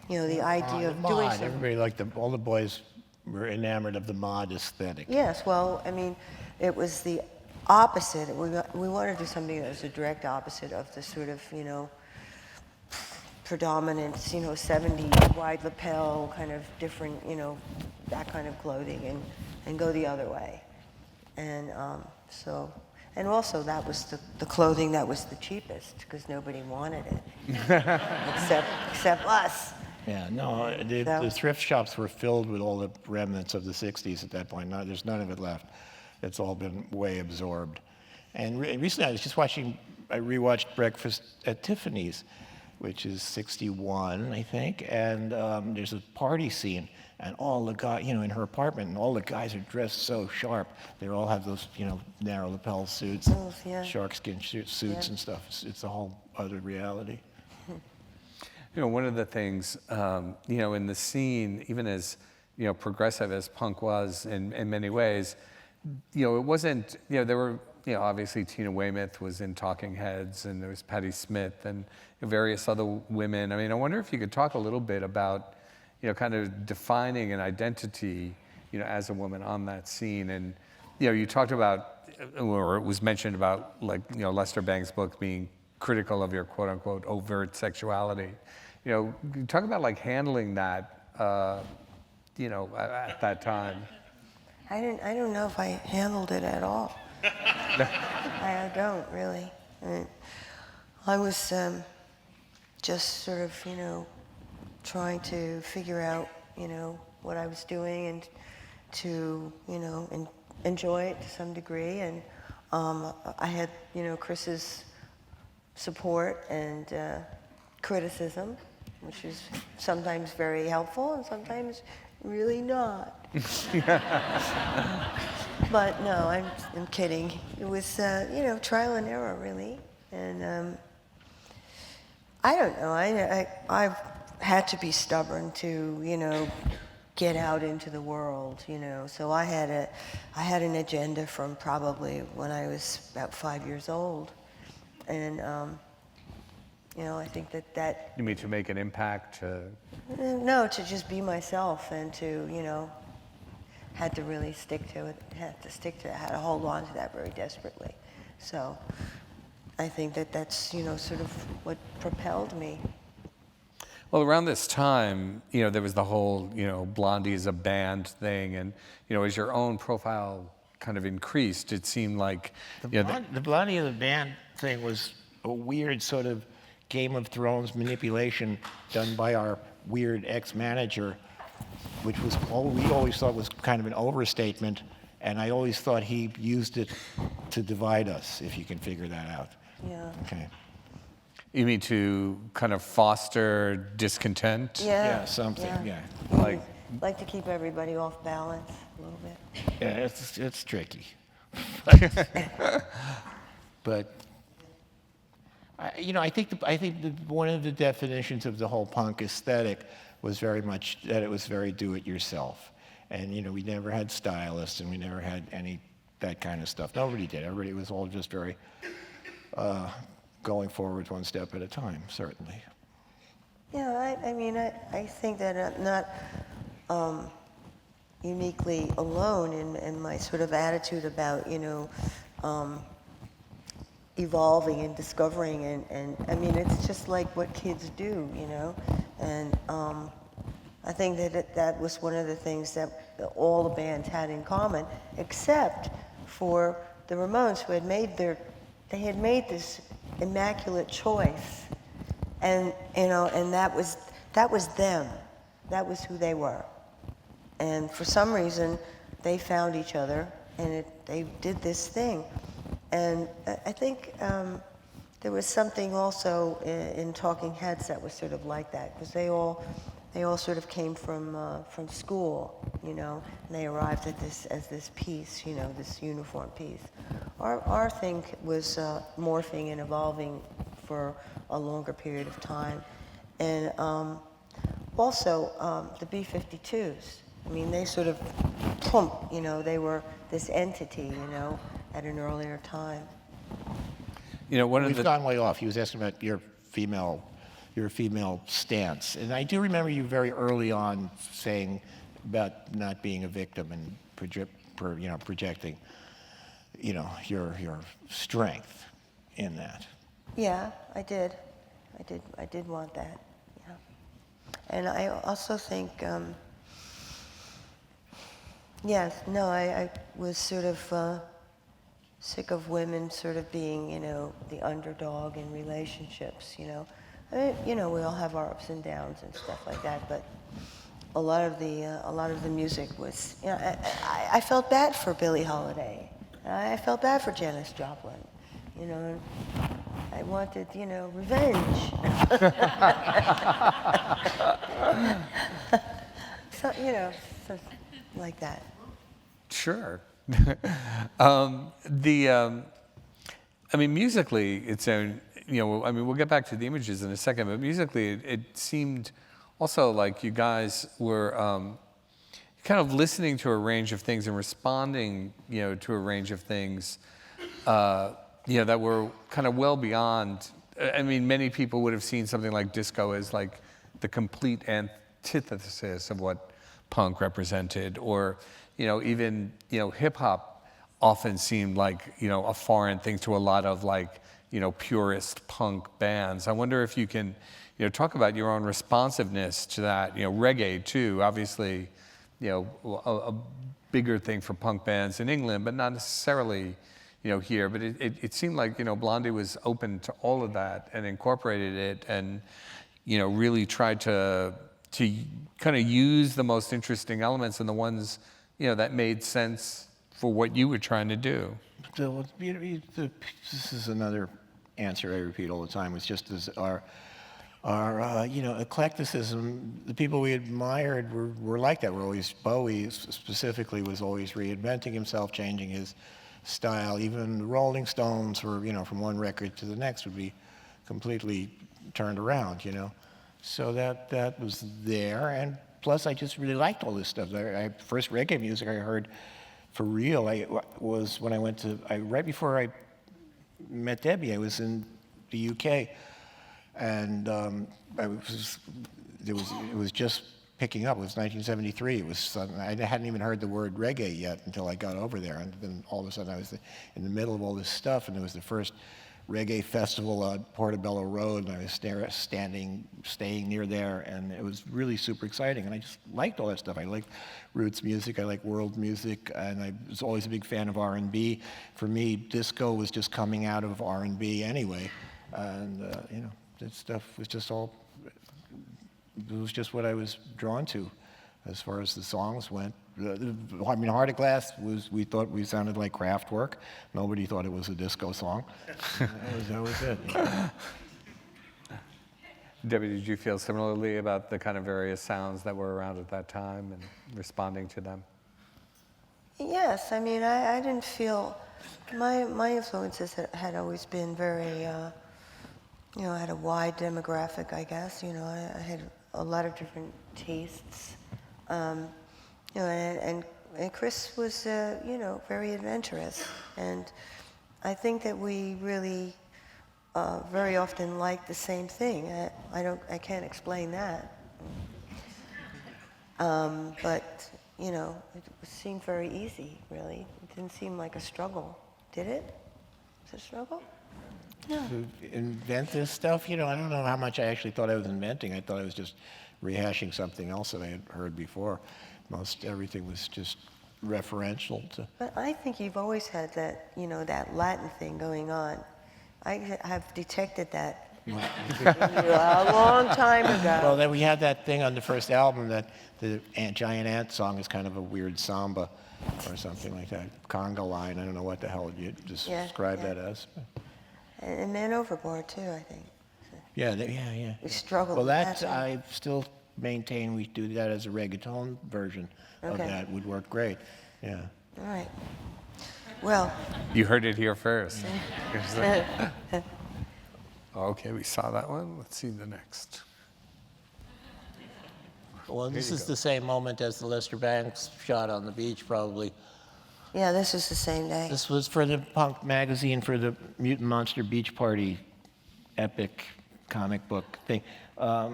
you know, the idea of doing mod. something. Everybody liked all the boys were enamored of the mod aesthetic. Yes, well, I mean, it was the opposite. We wanted to do something that was the direct opposite of the sort of, you know, predominant, you know, 70s wide lapel kind of different, you know, that kind of clothing, and go the other way. And and also that was the clothing that was the cheapest because nobody wanted it except us. Yeah, no, the thrift shops were filled with all the remnants of the 60s at that point. No, there's none of it left. It's all been way absorbed. And recently I was just I rewatched Breakfast at Tiffany's, which is 61, I think, and there's a party scene, and all the guys, you know, in her apartment, and all the guys are dressed so sharp. They all have those, you know, narrow lapel suits, yeah. sharkskin suits Yeah. and stuff. It's a whole other reality. You know, one of the things, you know, in the scene, even as, you know, progressive as punk was in many ways, you know, it wasn't, you know, there were, you know, obviously Tina Weymouth was in Talking Heads, and there was Patti Smith and various other women. I mean, I wonder if you could talk a little bit about, you know, kind of defining an identity, you know, as a woman on that scene. And, you know, you talked about, or it was mentioned about, like, you know, Lester Bangs' book being critical of your quote-unquote overt sexuality. You know, talk about, like, handling that, you know, at that time. I don't know if I handled it at all. I don't really. I was just sort of, you know, trying to figure out, you know, what I was doing and to, you know, enjoy it to some degree. And I had, you know, Chris's support and criticism, which is sometimes very helpful and sometimes really not. But no, I'm kidding. It was, you know, trial and error, really. And I don't know. I've had to be stubborn to, you know, get out into the world, you know. So I had an agenda from probably when I was about 5 years old, and you know, I think that. You mean to make an impact? No, to just be myself and to, you know, had to really stick to it. Had to hold on to that very desperately. So I think that's, you know, sort of what propelled me. Well, around this time, you know, there was the whole, you know, Blondie as a band thing, and, you know, as your own profile kind of increased, it seemed like, The Blondie of the band thing was a weird sort of Game of Thrones manipulation done by our weird ex-manager, which was we always thought was kind of an overstatement, and I always thought he used it to divide us, if you can figure that out. Yeah. Okay. You mean to kind of foster discontent? Yeah, something, yeah. Like to keep everybody off balance a little bit. Yeah, it's tricky. But I think one of the definitions of the whole punk aesthetic was very much that it was very do-it-yourself, and we never had stylists, and we never had any that kind of stuff. Nobody did. Everybody was all just very going forward one step at a time, certainly. Yeah, I think that I'm not uniquely alone in my sort of attitude about, evolving and discovering, and it's just like what kids do, and I think that was one of the things that all the bands had in common, except for the Ramones, who had made this immaculate choice, and that was them, that was who they were, and for some reason they found each other, and they did this thing. And I think there was something also in Talking Heads that was sort of like that, because they all sort of came from school, and they arrived at this piece, this uniform piece. Our thing was morphing and evolving for a longer period of time, and also the B-52s. They sort of, they were this entity, at an earlier time. We've gone way off. He was asking about your female stance, and I do remember you very early on saying about not being a victim and projecting, your strength in that. Yeah, I did want that. Yeah, and I also think, I was sort of sick of women sort of being, the underdog in relationships, we all have our ups and downs and stuff like that, but a lot of the music was, I felt bad for Billie Holiday. I felt bad for Janis Joplin, I wanted, revenge. So like that. Sure. Musically, it's own, we'll get back to the images in a second, but musically, it seemed also like you guys were kind of listening to a range of things and responding, to a range of things, that were kind of well beyond. Many people would have seen something like disco as like the complete antithesis of what punk represented, or even hip hop often seemed like a foreign thing to a lot of like purist punk bands. I wonder if you can talk about your own responsiveness to that. Reggae too, obviously, a bigger thing for punk bands in England, but not necessarily here. But it seemed like Blondie was open to all of that and incorporated it, and really tried to kind of use the most interesting elements and the ones that made sense for what you were trying to do. So this is another answer I repeat all the time. It's just as our eclecticism. The people we admired were like that. Bowie specifically was always reinventing himself, changing his style. Even the Rolling Stones were, from one record to the next would be completely turned around, So that was there, and plus I just really liked all this stuff. First reggae music I heard for real was when I went to, right before I met Debbie, I was in the UK, and it was just picking up. It was 1973. I hadn't even heard the word reggae yet until I got over there, and then all of a sudden I was in the middle of all this stuff, and it was the first reggae festival on Portobello Road, and I was staying near there, and it was really super exciting, and I just liked all that stuff. I liked roots music, I liked world music, and I was always a big fan of R&B. For me, disco was just coming out of R&B anyway, and that stuff was just all, it was just what I was drawn to as far as the songs went. I mean, Heart of Glass we thought we sounded like Kraftwerk. Nobody thought it was a disco song. That was it. Debbie, did you feel similarly about the kind of various sounds that were around at that time and responding to them? Yes, I mean, I didn't feel, my influences had always been very, you know, I had a wide demographic, I guess, you know, I had a lot of different tastes, you know, and Chris was, you know, very adventurous, and I think that we really very often like the same thing. I can't explain that, but you know, it seemed very easy, really. It didn't seem like a struggle, did it? Was it a struggle? No. To invent this stuff, you know, I don't know how much I actually thought I was inventing. I thought I was just rehashing something else that I had heard before. Most everything was just referential to. But I think you've always had that, you know, that Latin thing going on. I have detected that a long time ago. Well, then we had that thing on the first album that the Giant Ant song is kind of a weird samba or something like that. Conga line, I don't know what the hell you describe that as. And then Overboard, too, I think. Yeah. We struggled Well, with that, that. I still maintain we do that as a reggaeton version of Okay. that would work great. Yeah. All right. Well, You heard it here first. Okay, we saw that one. Let's see the next. Well, this is the same moment as the Lester Bangs shot on the beach, probably. yeah, this is the same day. This was for the punk magazine for the Mutant Monster Beach Party epic comic book thing. I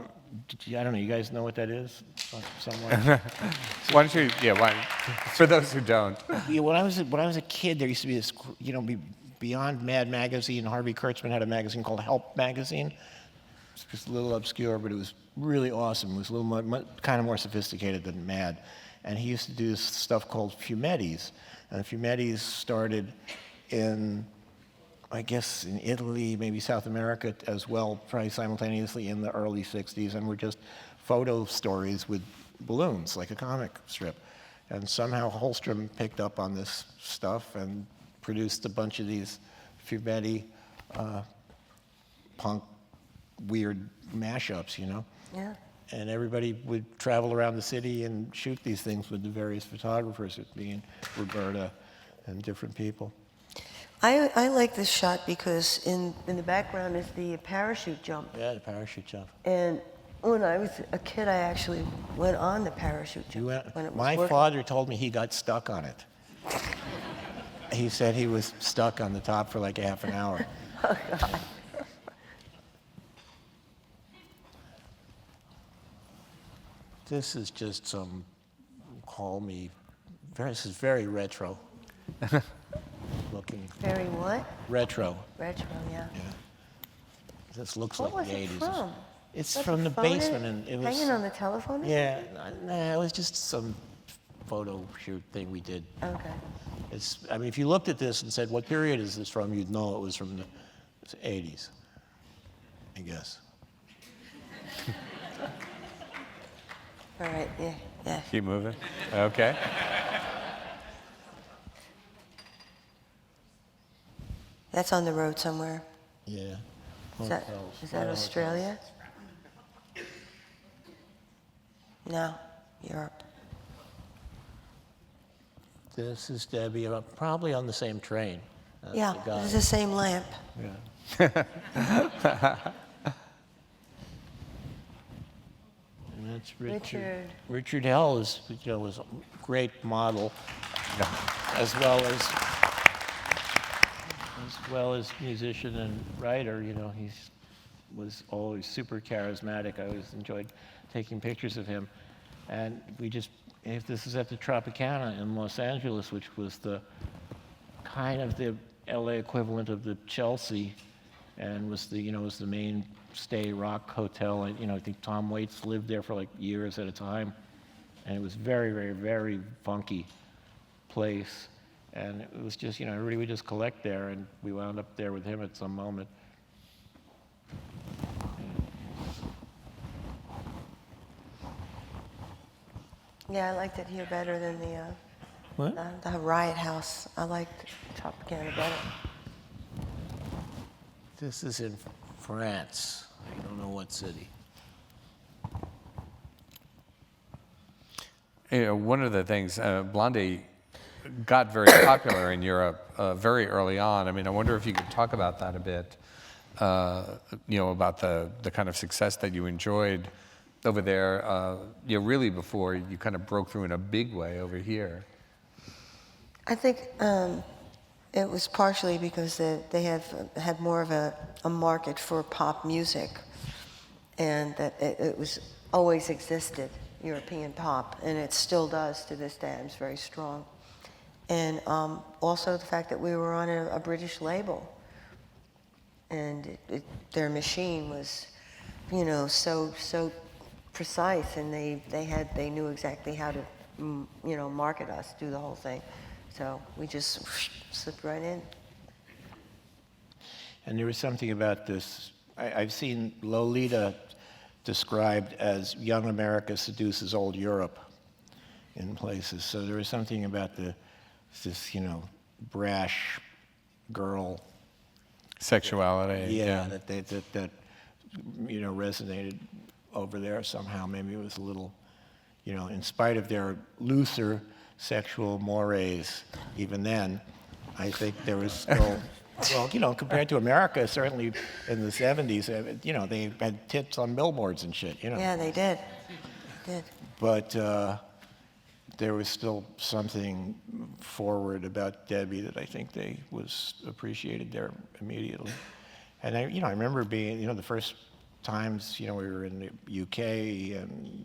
don't know, you guys know what that is? Somewhere? Why don't you, for those who don't. Yeah, when I was a kid, there used to be this, you know, beyond Mad Magazine, Harvey Kurtzman had a magazine called Help Magazine. It was a little obscure, but it was really awesome. It was a little kind of more sophisticated than Mad. And he used to do this stuff called Fumettis. And the Fumettis started in, I guess, in Italy, maybe South America as well, probably simultaneously in the early 60s, and were just photo stories with balloons, like a comic strip. And somehow Holstrom picked up on this stuff and produced a bunch of these Fumetti punk weird mashups, you know? Yeah. And everybody would travel around the city and shoot these things with the various photographers, it being Roberta and different people. I like this shot because in the background is the parachute jump. Yeah, the parachute jump. And when I was a kid, I actually went on the parachute jump. When it was My working. father told me he got stuck on it. He said he was stuck on the top for like half an hour. Oh, God. This is just some, this is very retro looking. Very what? Retro. Retro, yeah. Yeah. This looks What like was the it 80s. from? It's Was from it the phone it? basement, and it was Hanging on the telephone? Yeah, nah, it was just some photo shoot thing we did. Okay. I mean, if you looked at this and said, what period is this from, you'd know it was from the 80s, I guess. All right, yeah. Keep moving. Okay. That's on the road somewhere. Yeah. Is that Australia? No, Europe. This is Debbie, probably on the same train. Yeah, the guy. it's the same lamp. Yeah. And that's Richard. Richard Hell was a great model, as well as musician and writer. You know, he was always super charismatic. I always enjoyed taking pictures of him. And if this is at the Tropicana in Los Angeles, which was the kind of the LA equivalent of the Chelsea, and was the mainstay rock hotel. And, I think Tom Waits lived there for like years at a time, and it was very, very, very funky place. And it was just, everybody would just collect there, and we wound up there with him at some moment. Yeah, I liked it here better than What? the Riot House. I liked Tropicana better. This is in France. I don't know what city. One of the things, Blondie got very popular in Europe very early on. I mean, I wonder if you could talk about that a bit, about the kind of success that you enjoyed over there, really before you kind of broke through in a big way over here. I think it was partially because they have had more of a market for pop music, and that it was always existed, European pop, and it still does to this day. It's very strong. And also the fact that we were on a British label, and their machine was, so precise, and they knew exactly how to, market us, do the whole thing. So we just slipped right in. And there was something about this. I've seen Lolita described as young America seduces old Europe in places. So there was something about this, brash girl Sexuality. Yeah, that resonated over there somehow. Maybe it was a little, in spite of their looser sexual mores, even then, I think there was still, well, compared to America, certainly in the 70s, they had tits on billboards and shit, Yeah, they did. But there was still something forward about Debbie that I think they was appreciated there immediately. And I remember being, the first times, we were in the UK and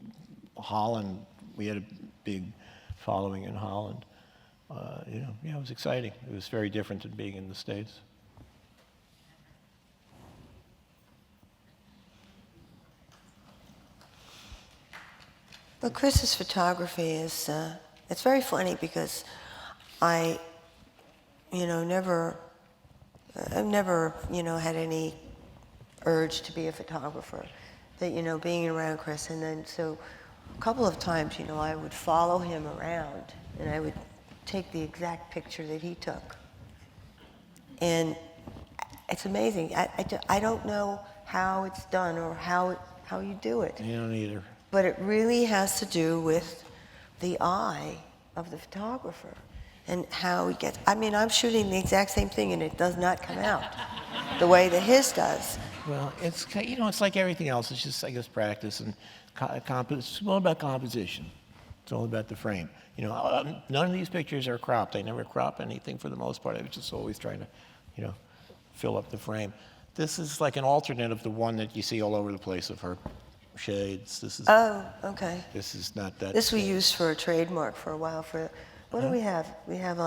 Holland. We had a big following in Holland. It was exciting. It was very different than being in the States. Well, Chris's photography is, it's very funny because I've never, had any urge to be a photographer. That, being around Chris, and then so a couple of times, I would follow him around and I would take the exact picture that he took. And it's amazing. I don't know how it's done or how you do it. You don't either. But it really has to do with the eye of the photographer and how he gets. I mean, I'm shooting the exact same thing and it does not come out the way that his does. Well, it's it's like everything else. It's just, I guess, practice and it's all about composition. It's all about the frame. None of these pictures are cropped. I never crop anything for the most part. I was just always trying to, fill up the frame. This is like an alternate of the one that you see all over the place of her shades. This is. Oh, okay. This is not that. This we used for a trademark for a while. What do we have? We have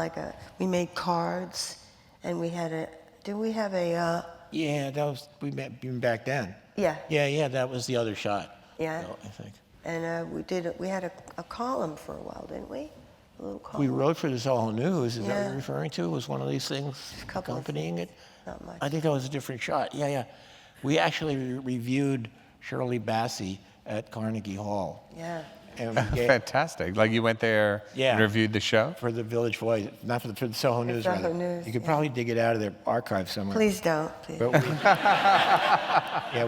we made cards, and we had did we have a? Yeah, that was, we met even back then. Yeah. Yeah, that was the other shot. Yeah. I think. And we had a column for a while, didn't we? A little column. We wrote for the Soho News. Is that what Yeah. you're referring to? Was one of these things couple of accompanying it? Not much. I think that was a different shot. Yeah. We actually reviewed Shirley Bassey at Carnegie Hall. Yeah. And we gave, Fantastic. Like you went there and reviewed the show? for the Village Voice, not for the Soho News. Soho rather. News, You could yeah. probably dig it out of their archive somewhere. Please don't. Please. But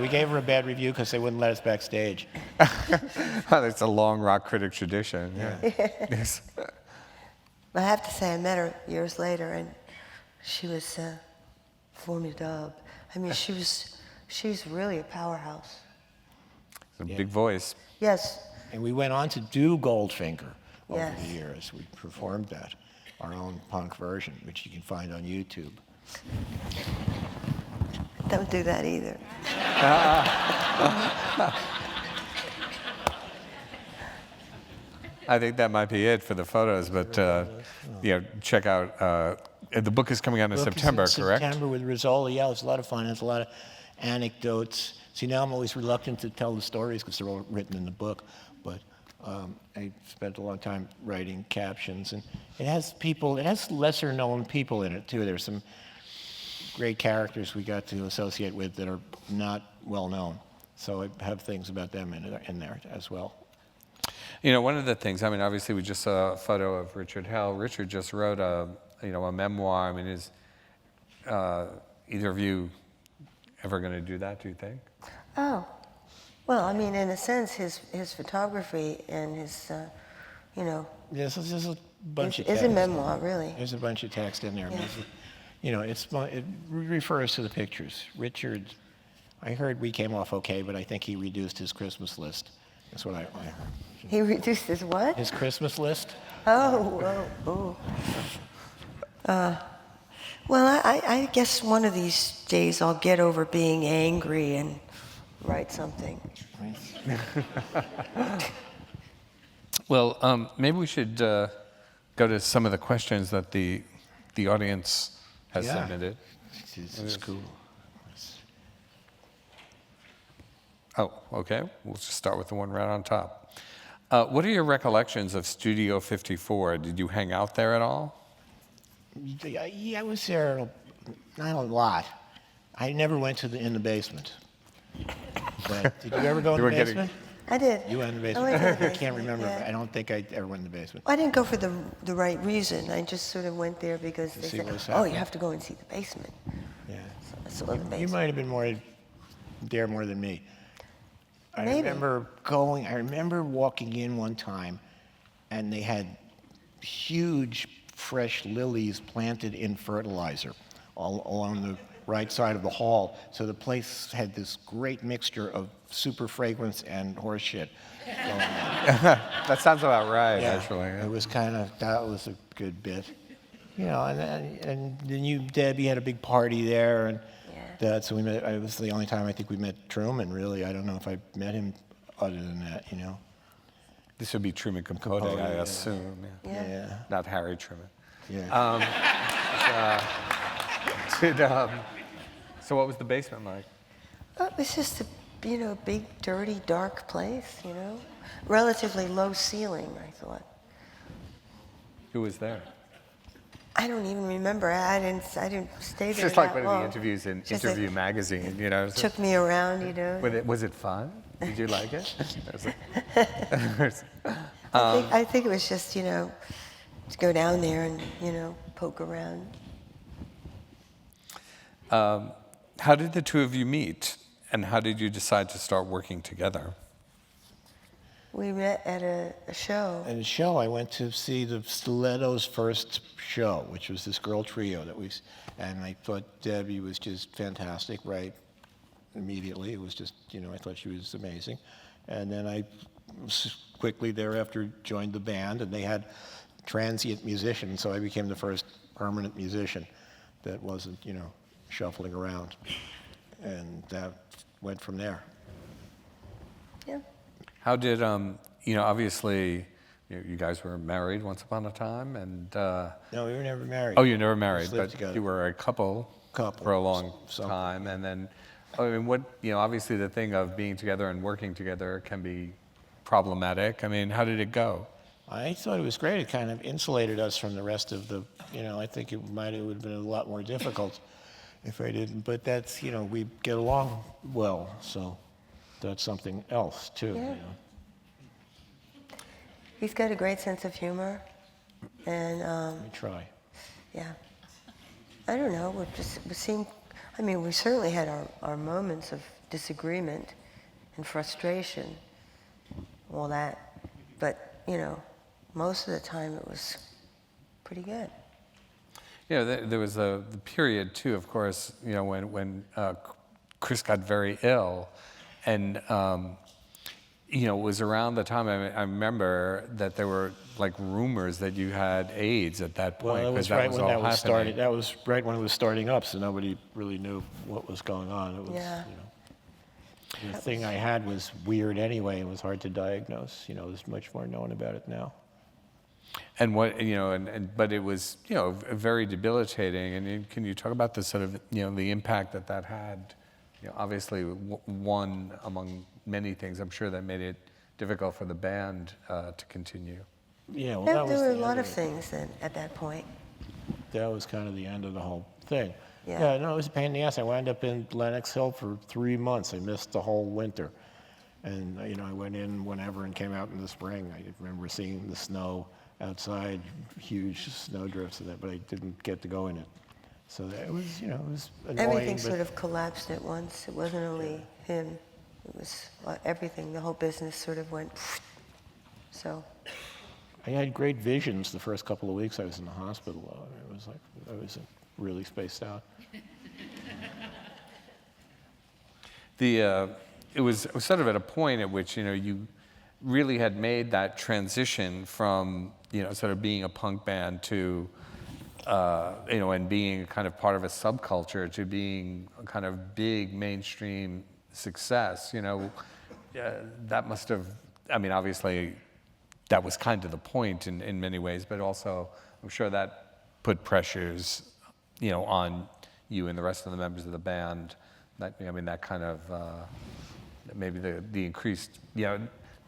we gave her a bad review because they wouldn't let us backstage. It's a long rock critic tradition. Yeah. Yes. I have to say, I met her years later, and she was formidable. I mean, she's really a powerhouse. It's a big voice. Yes. And we went on to do Goldfinger over Yes. the years. We performed that, our own punk version, which you can find on YouTube. Don't do that either. I think that might be it for the photos, but check out. The book is coming out in Book is September, correct? September with Rizzoli. Yeah, it was a lot of fun. It's a lot of anecdotes. See, now I'm always reluctant to tell the stories because they're all written in the book. But I spent a long time writing captions, and it has lesser known people in it too. There's some great characters we got to associate with that are not well known. So I have things about them in there as well. You know, one of the things, I mean, obviously we just saw a photo of Richard Hell. Richard just wrote a memoir. I mean, is either of you ever going to do that, do you think? Oh, well, I mean, in a sense, his photography and his, Yes, there's a bunch of is text. a memoir, really. There's a bunch of text in there. Yeah. It refers to the pictures. Richard, I heard we came off okay, but I think he reduced his Christmas list. That's what I heard. He reduced his what? His Christmas list? Oh. Well, I guess one of these days I'll get over being angry and write something. Well, maybe we should go to some of the questions that the audience has submitted. It's cool. Oh, okay. We'll just start with the one right on top. What are your recollections of Studio 54? Did you hang out there at all? Yeah, I was there, not a lot. I never went in the basement. But did you ever go in the basement? I did. You went in the I went basement? to the I basement, can't remember. yeah. I don't think I ever went in the basement. I didn't go for the right reason. I just sort of went there because they see said, what was "Oh, happening. you have to go and see the basement." Yeah. So I saw the basement. You might have been more than me. I Maybe. I remember walking in one time, and they had huge fresh lilies planted in fertilizer all along the right side of the hall. So the place had this great mixture of super fragrance and horse shit going on. That sounds about right, Yeah, actually. it was that was a good bit. And then you, Debbie, had a big party there, and so we met. It was the only time I think we met Truman, really. I don't know if I met him other than that, This would be Truman Capote, Capote, I yeah. assume. Yeah. Yeah. Not Harry Truman. Yeah. So what was the basement like? Oh, it was just a, big, dirty, dark place, Relatively low ceiling, I thought. Who was there? I don't even remember. I didn't stay It's there just like that one of the long. interviews in Just Interview Magazine, you know. Took me around, Was it fun? Did you like it? I think it was just, to go down there and, poke around. How did the two of you meet, and how did you decide to start working together? We met at a show. At a show, I went to see the Stilettos' first show, which was this girl trio and I thought Debbie was just fantastic, right? Immediately, it was just, I thought she was amazing. And then I quickly thereafter joined the band, and they had transient musicians, so I became the first permanent musician that wasn't, shuffling around. And that went from there. Yeah. How did, obviously, you guys were married once upon a time, and... No, we were never married. Oh, you never married, lived but together. you were a couple for a long time, and then, obviously the thing of being together and working together can be problematic. I mean, how did it go? I thought it was great. It kind of insulated us from the rest of the, I think it would have been a lot more difficult if I didn't. But that's, we get along well, so that's something else too. Yeah. He's got a great sense of humor, and We try. yeah. I don't know. We certainly had our moments of disagreement and frustration, all that, but most of the time it was pretty good. There was the period too, of course, when Chris got very ill, and it was around the time I remember that there were like rumors that you had AIDS at that point. Well, that was right when that was starting. That was right when it was starting up, so nobody really knew what was going on. It was, Yeah. The thing I had was weird anyway. It was hard to diagnose. There's much more known about it now. And but it was very debilitating. And can you talk about the sort of the impact that had? Obviously one among many things. I'm sure that made it difficult for the band to continue. Yeah, well, There were a lot of things at that point. That was kind of the end of the whole thing. Yeah. No, it was a pain in the ass. I wound up in Lenox Hill for 3 months. I missed the whole winter. And I went in whenever and came out in the spring. I remember seeing the snow outside, huge snowdrifts and that, but I didn't get to go in it. So it was, it was annoying. Everything sort of collapsed at once. It wasn't only him. It was everything. The whole business sort of went. So. I had great visions the first couple of weeks I was in the hospital. It was like I was really spaced out. It was sort of at a point at which you really had made that transition from sort of being a punk band to and being kind of part of a subculture to being a kind of big mainstream success. That must have, I mean, obviously that was kind of the point in many ways, but also I'm sure that put pressures on you and the rest of the members of the band. That kind of maybe the increased,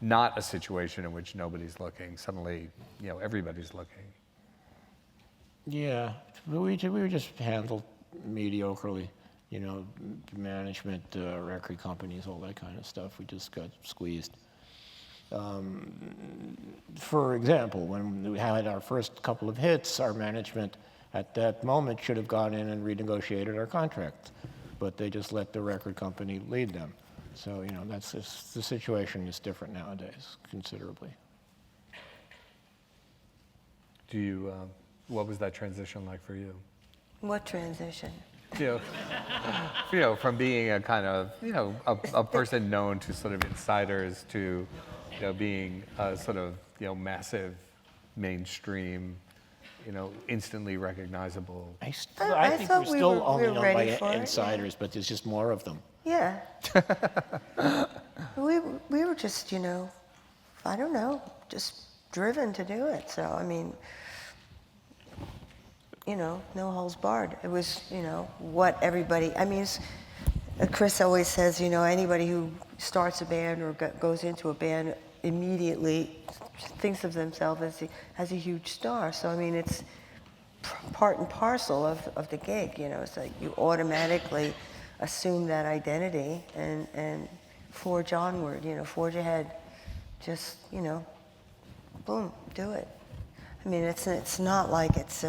not a situation in which nobody's looking. Suddenly, everybody's looking. Yeah, we were just handled mediocrely. Management, record companies, all that kind of stuff. We just got squeezed. For example, when we had our first couple of hits, our management at that moment should have gone in and renegotiated our contract, but they just let the record company lead them. So, that's just, the situation is different nowadays, considerably. What was that transition like for you? What transition? From being a kind of, a person known to sort of insiders to, being a sort of, massive, mainstream, instantly recognizable. I I think thought we're we still were only known ready by for it, insiders, but there's just more of them. Yeah. we were just, I don't know, just driven to do it. So, I mean, no holds barred. It was, what everybody, Chris always says, anybody who starts a band or goes into a band immediately thinks of themselves as a huge star. So, it's part and parcel of the gig, It's like you automatically assume that identity and forge onward, forge ahead. Just, boom, do it. It's not like it's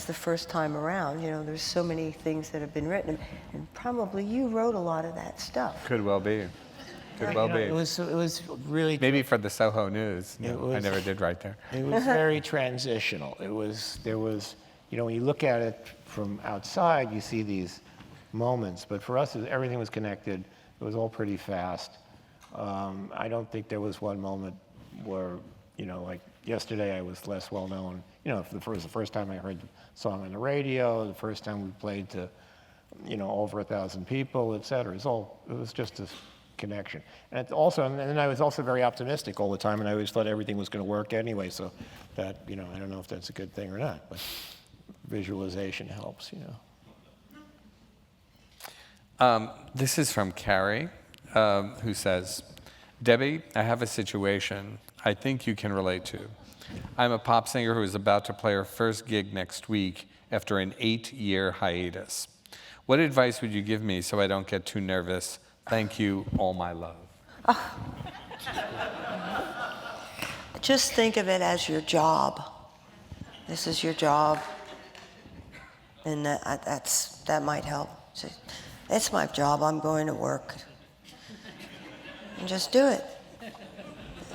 the first time around. There's so many things that have been written, and probably you wrote a lot of that stuff. Could well be. Could well be. It was really Maybe for the Soho News. I never did write there. It was very transitional. There was, when you look at it from outside, you see these moments, but for us, everything was connected. It was all pretty fast. I don't think there was one moment where, like yesterday I was less well known. The first time I heard the song on the radio, the first time we played to, over 1,000 people, et cetera. It was just a connection. And then I was also very optimistic all the time, and I always thought everything was going to work anyway, so that, I don't know if that's a good thing or not, but visualization helps, This is from Carrie, who says, Debbie, I have a situation I think you can relate to. I'm a pop singer who is about to play her first gig next week after an 8-year hiatus. What advice would you give me so I don't get too nervous? Thank you, all my love. Just think of it as your job. This is your job, and that might help. So, it's my job. I'm going to work. And just do it.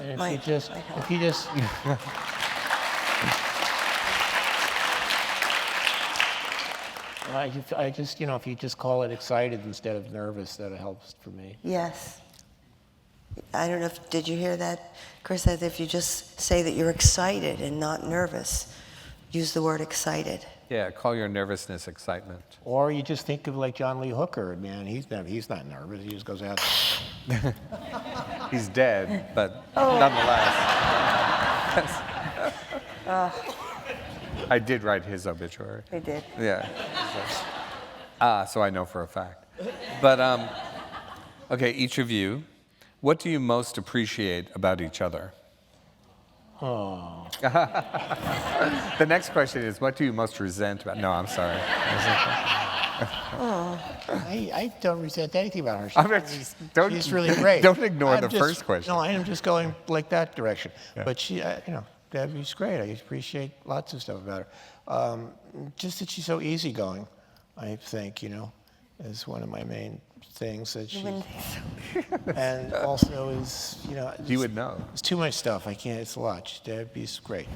And if you just if you just call it excited instead of nervous, that helps for me. Yes. I don't know did you hear that? Chris says if you just say that you're excited and not nervous, use the word excited. Yeah, call your nervousness excitement. Or you just think of like John Lee Hooker. Man, he's not nervous. He just goes out. He's dead, but nonetheless. I did write his obituary. I did. Yeah. So I know for a fact. But, okay, each of you, what do you most appreciate about each other? Oh. The next question is, what do you most resent about? No, I'm sorry. I don't resent anything about her. I mean, She's really great. Don't ignore I'm the just- first question. No, I am just going like that direction. But she, Debbie's great. I appreciate lots of stuff about her. Just that she's so easygoing, I think, is one of my main things that she. And also is, You would know. It's too much stuff. I can't. It's a lot. Debbie's great.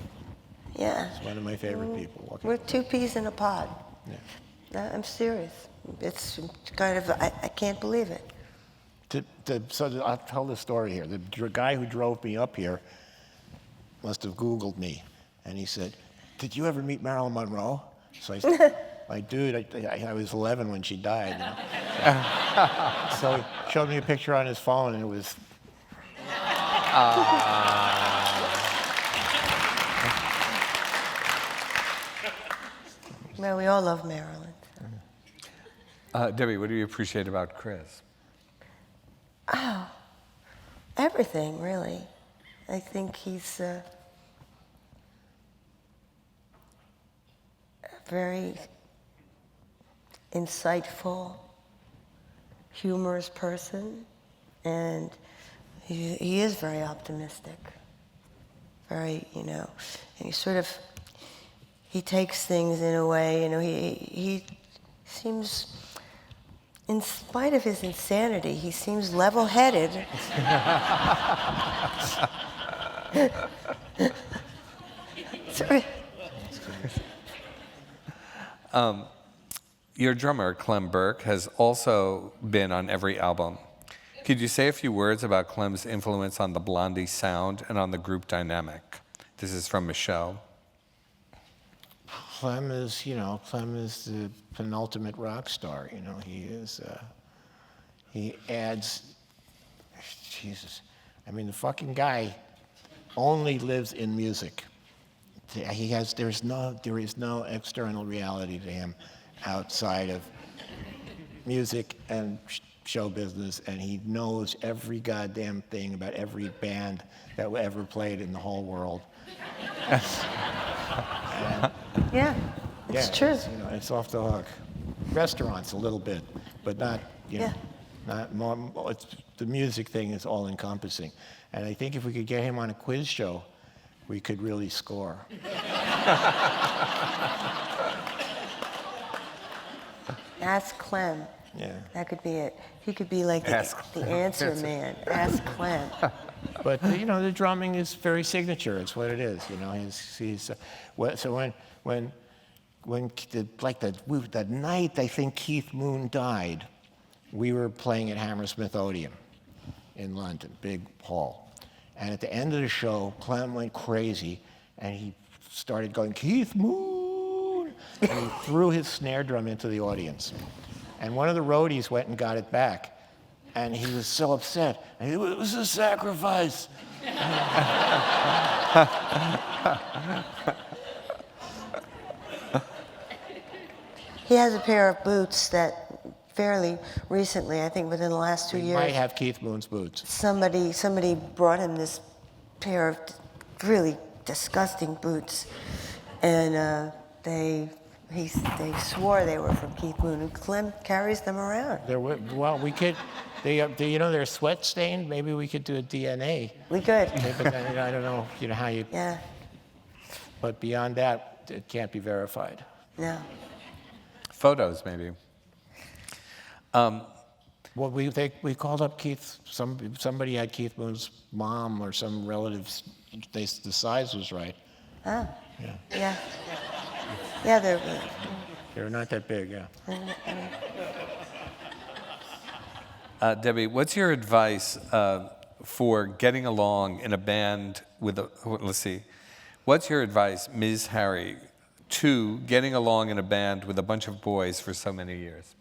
Yeah. She's one of my favorite people. We're two peas in a pod. Yeah. No, I'm serious. It's kind of, I can't believe it. I'll tell the story here. The guy who drove me up here must have Googled me, and he said, "Did you ever meet Marilyn Monroe?" So I said, I was 11 when she died. So he showed me a picture on his phone, and it was. Well, we all love Marilyn. Debbie, what do you appreciate about Chris? Oh, everything, really. I think he's a very insightful, humorous person, and he is very optimistic. Very, and he takes things in a way, he seems, in spite of his insanity, he seems level-headed. Sorry. Your drummer, Clem Burke, has also been on every album. Could you say a few words about Clem's influence on the Blondie sound and on the group dynamic? This is from Michelle. Clem is the penultimate rock star. He is. He adds. Jesus, the fucking guy only lives in music. There is no external reality to him outside of music and show business, and he knows every goddamn thing about every band that ever played in the whole world. Yeah, it's true. It's off the hook. Restaurants a little bit, but not, not more. The music thing is all encompassing. And I think if we could get him on a quiz show, we could really score. Ask Clem. Yeah. That could be it. He could be like the answer man. Ask Clem. But the drumming is very signature. It's what it is. So when that night I think Keith Moon died, we were playing at Hammersmith Odeon in London, big hall. And at the end of the show, Clem went crazy, and he started going, "Keith Moon!" And he threw his snare drum into the audience. And one of the roadies went and got it back, and he was so upset. And it was a sacrifice. He has a pair of boots that fairly recently, I think within the last 2 He years, might have Keith Moon's boots. somebody brought him this pair of really disgusting boots, and they swore they were from Keith Moon, and Clem carries them around. We could. They're sweat stained. Maybe we could do a DNA. We could. But I don't know. How you. Yeah. But beyond that, it can't be verified. No. Photos, maybe. Well, we called up Keith. Somebody had Keith Moon's mom or some relatives. The size was right. Oh. Yeah. Yeah. Yeah, They're not that big. Yeah. Debbie, what's your advice for getting along in a band with let's see. What's your advice, Ms. Harry, to getting along in a band with a bunch of boys for so many years?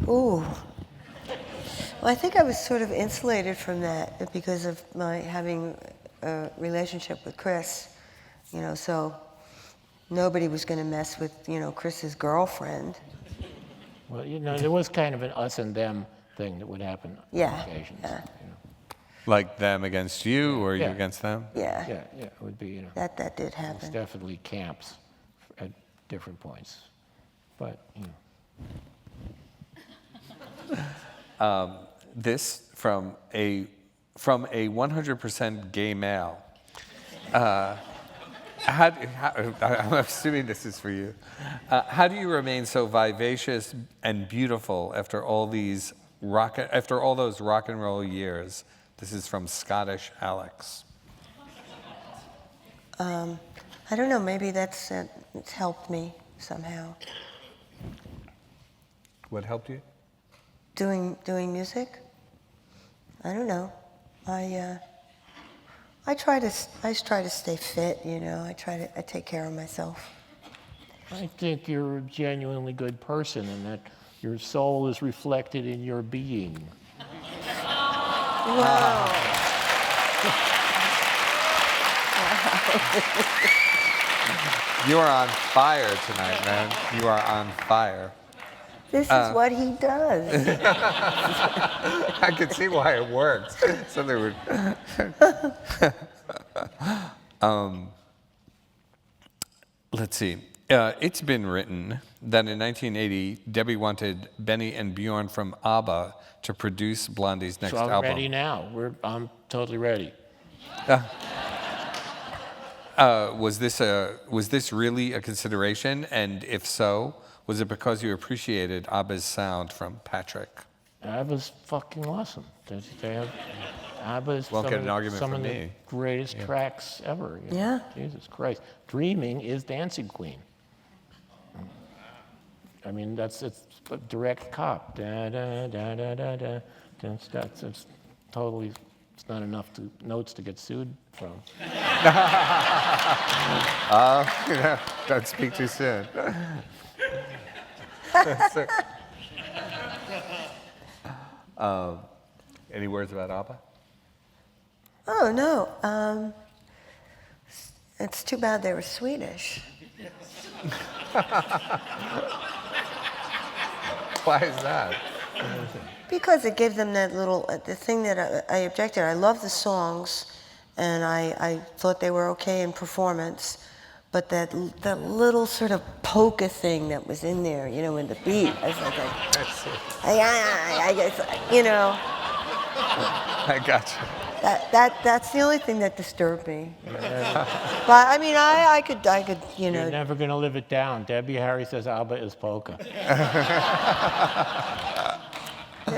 Ooh. Well, I think I was sort of insulated from that because of my having a relationship with Chris, so nobody was going to mess with, Chris's girlfriend. Well, there was kind of an us and them thing that would happen on occasions. Yeah. Like them against you, or you against them? Yeah. Yeah, it would be, That did It's happen. definitely camps at different points. But, This from a 100% gay male. I'm assuming this is for you. How do you remain so vivacious and beautiful after all those rock and roll years? This is from Scottish Alex. I don't know. Maybe it's helped me somehow. What helped you? Doing music. I don't know. I try to stay fit. You know. I take care of myself. I think you're a genuinely good person and that your soul is reflected in your being. Wow. You are on fire tonight, man. You are on fire. This is what he does. I can see why it works. So they would. Let's see. It's been written that in 1980, Debbie wanted Benny and Bjorn from ABBA to produce Blondie's next So I'm album. ready now. I'm totally ready. Was this really a consideration? And if so, was it because you appreciated ABBA's sound from Patrick? ABBA's fucking awesome. They have ABBA's Won't get an argument some from of the me. greatest tracks ever. You know? Yeah. Jesus Christ. Dreaming is Dancing Queen. I mean, it's a direct cop. Da da da da da da. It's totally. It's not enough notes to get sued from. Don't speak too soon. Any words about ABBA? Oh no. It's too bad they were Swedish. Why is that? Because it gave them that little, the thing that I objected. I love the songs, and I thought they were okay in performance, but that little sort of polka thing that was in there, you know, in the beat, I was like, I guess, you know. I got you. That's the only thing that disturbed me. But I mean, I could, you know. You're never going to live it down. Debbie Harry says ABBA is polka.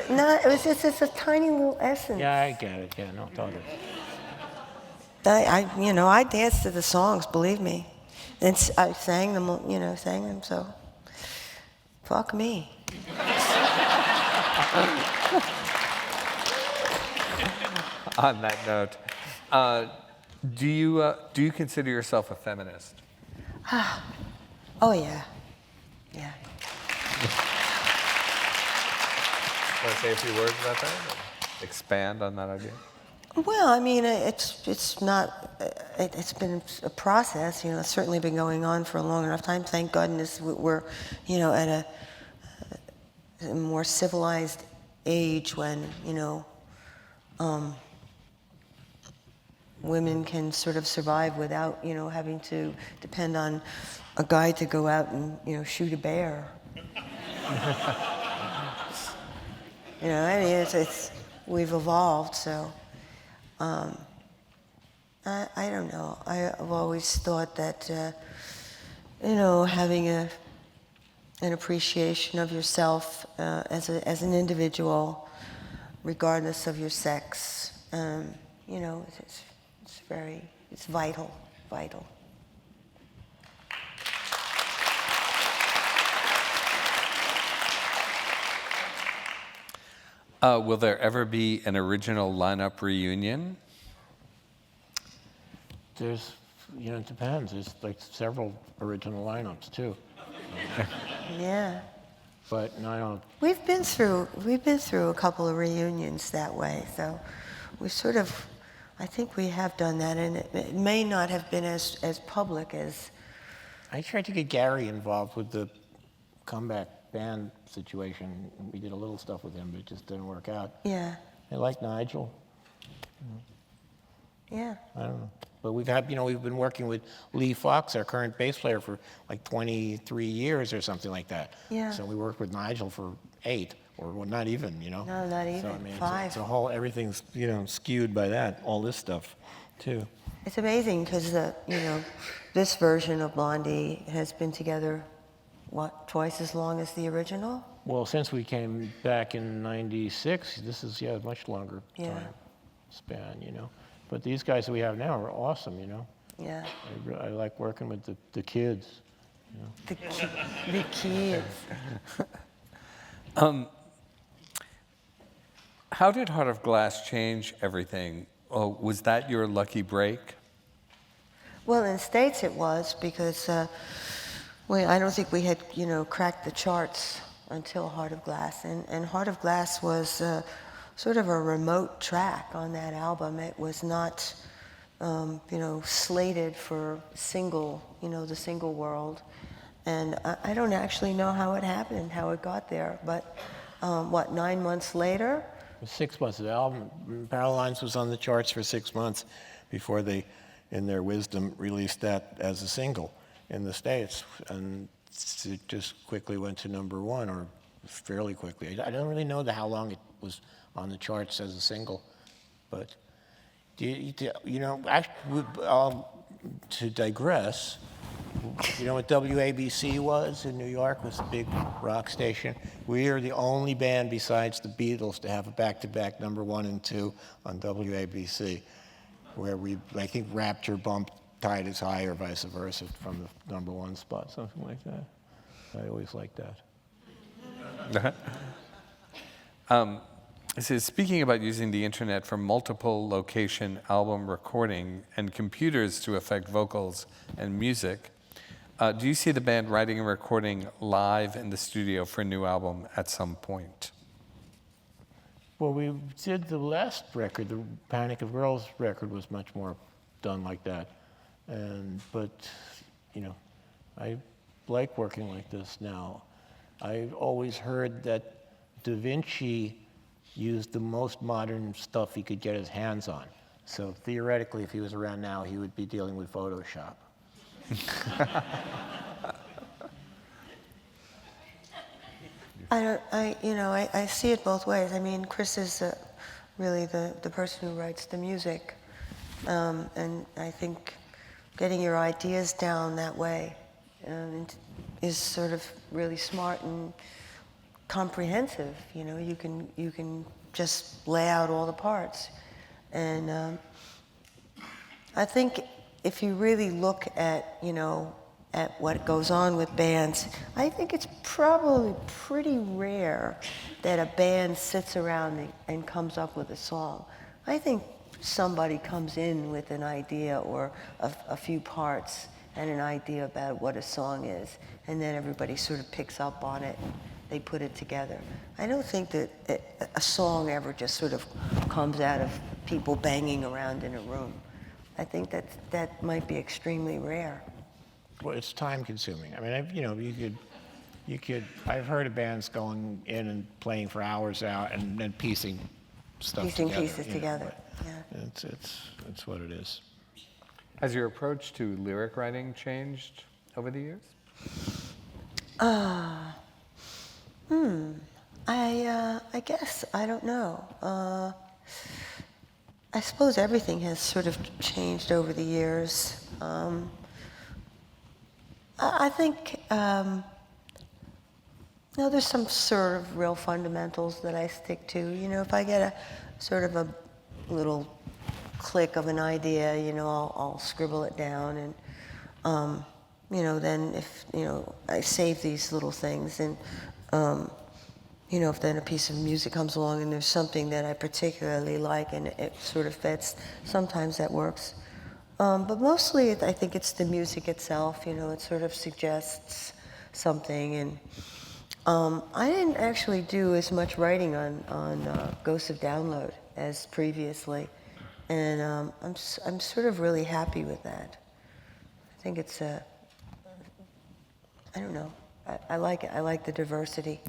No, it was just a tiny little essence. Yeah, I get it. Yeah, no, totally. I danced to the songs, believe me. And I sang them, so fuck me. On that note, do you consider yourself a feminist? Oh, yeah. Yeah. Want to say a few words about that? Expand on that idea? Well, I mean, it's not. It's been a process. You know, it's certainly been going on for a long enough time. Thank goodness we're, at a more civilized age when women can sort of survive without having to depend on a guy to go out and shoot a bear. I mean, it's we've evolved, so. I don't know. I've always thought that, having an appreciation of yourself as an individual, regardless of your sex, it's vital. Will there ever be an original lineup reunion? There's, it depends. There's like several original lineups too. Yeah. But no, I don't. We've been through a couple of reunions that way, so we sort of, I think we have done that, and it may not have been as public as. I tried to get Gary involved with the comeback band situation. We did a little stuff with him, but it just didn't work out. Yeah. I like Nigel. Yeah. I don't know. But we've been working with Lee Fox, our current bass player, for like 23 years or something like that. Yeah. So we worked with Nigel for 8, or well, not even, No, not even. So I mean, 5. it's a whole, everything's, skewed by that, all this stuff, too. It's amazing because this version of Blondie has been together, what, twice as long as the original? Well, since we came back in '96, this is, a much longer Yeah. time span, But these guys that we have now are awesome, Yeah. I like working with the kids. The kids. How did Heart of Glass change everything? Oh, was that your lucky break? Well, in the States it was because I don't think we had, cracked the charts until Heart of Glass. And Heart of Glass was sort of a remote track on that album. It was not, slated for single, the single world. And I don't actually know how it happened, how it got there. But 9 months later? 6 months. The album, Parallel Lines, was on the charts for 6 months before they, in their wisdom, released that as a single in the States. And it just quickly went to '1, or fairly quickly. I don't really know how long it was on the charts as a single. But, actually, to digress, you know what WABC was in New York? Was a big rock station. We are the only band besides the Beatles to have a back-to-back #1 and 2 on WABC, where I think Rapture bumped Tide is High or vice versa from the #1 spot, something like that. I always liked that. It says, speaking about using the internet for multiple location album recording and computers to affect vocals and music, do you see the band writing and recording live in the studio for a new album at some point? Well, we did the last record, the Panic of Girls record, was much more done like that. But I like working like this now. I've always heard that Da Vinci used the most modern stuff he could get his hands on. So theoretically, if he was around now, he would be dealing with Photoshop. I see it both ways. I mean, Chris is really the person who writes the music. And I think getting your ideas down that way is sort of really smart and comprehensive. You can just lay out all the parts. And I think if you really look at, at what goes on with bands, I think it's probably pretty rare that a band sits around and comes up with a song. I think somebody comes in with an idea or a few parts and an idea about what a song is, and then everybody sort of picks up on it. They put it together. I don't think that a song ever just sort of comes out of people banging around in a room. I think that might be extremely rare. Well, it's time consuming. I mean, I've heard of bands going in and playing for hours out and then piecing stuff Piecing together. pieces together. Yeah. It's what it is. Has your approach to lyric writing changed over the years? I guess, I don't know. I suppose everything has sort of changed over the years. I think, there's some sort of real fundamentals that I stick to. If I get a sort of a little click of an idea, I'll scribble it down, and then if I save these little things, and if then a piece of music comes along and there's something that I particularly like and it sort of fits, sometimes that works. But mostly I think it's the music itself. It sort of suggests something, and I didn't actually do as much writing on Ghosts of Download as previously, and I'm sort of really happy with that. I think it's I don't know. I like it. I like the diversity.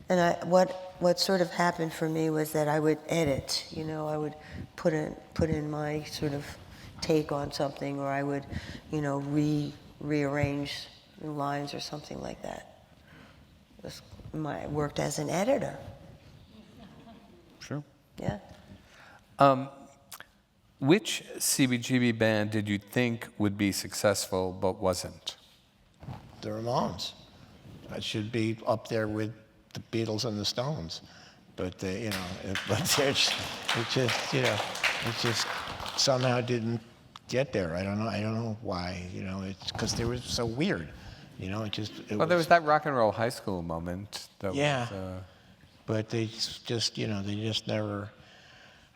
And what sort of happened for me was that I would edit. I would put in my sort of take on something, or I would, rearrange lines or something like that. I worked as an editor. Sure. Yeah. Which CBGB band did you think would be successful but wasn't? The Ramones. It should be up there with the Beatles and the Stones, but it just somehow didn't get there. I don't know why. It's because they were so weird. There was that rock and roll high school moment. That Yeah. was, but they just never.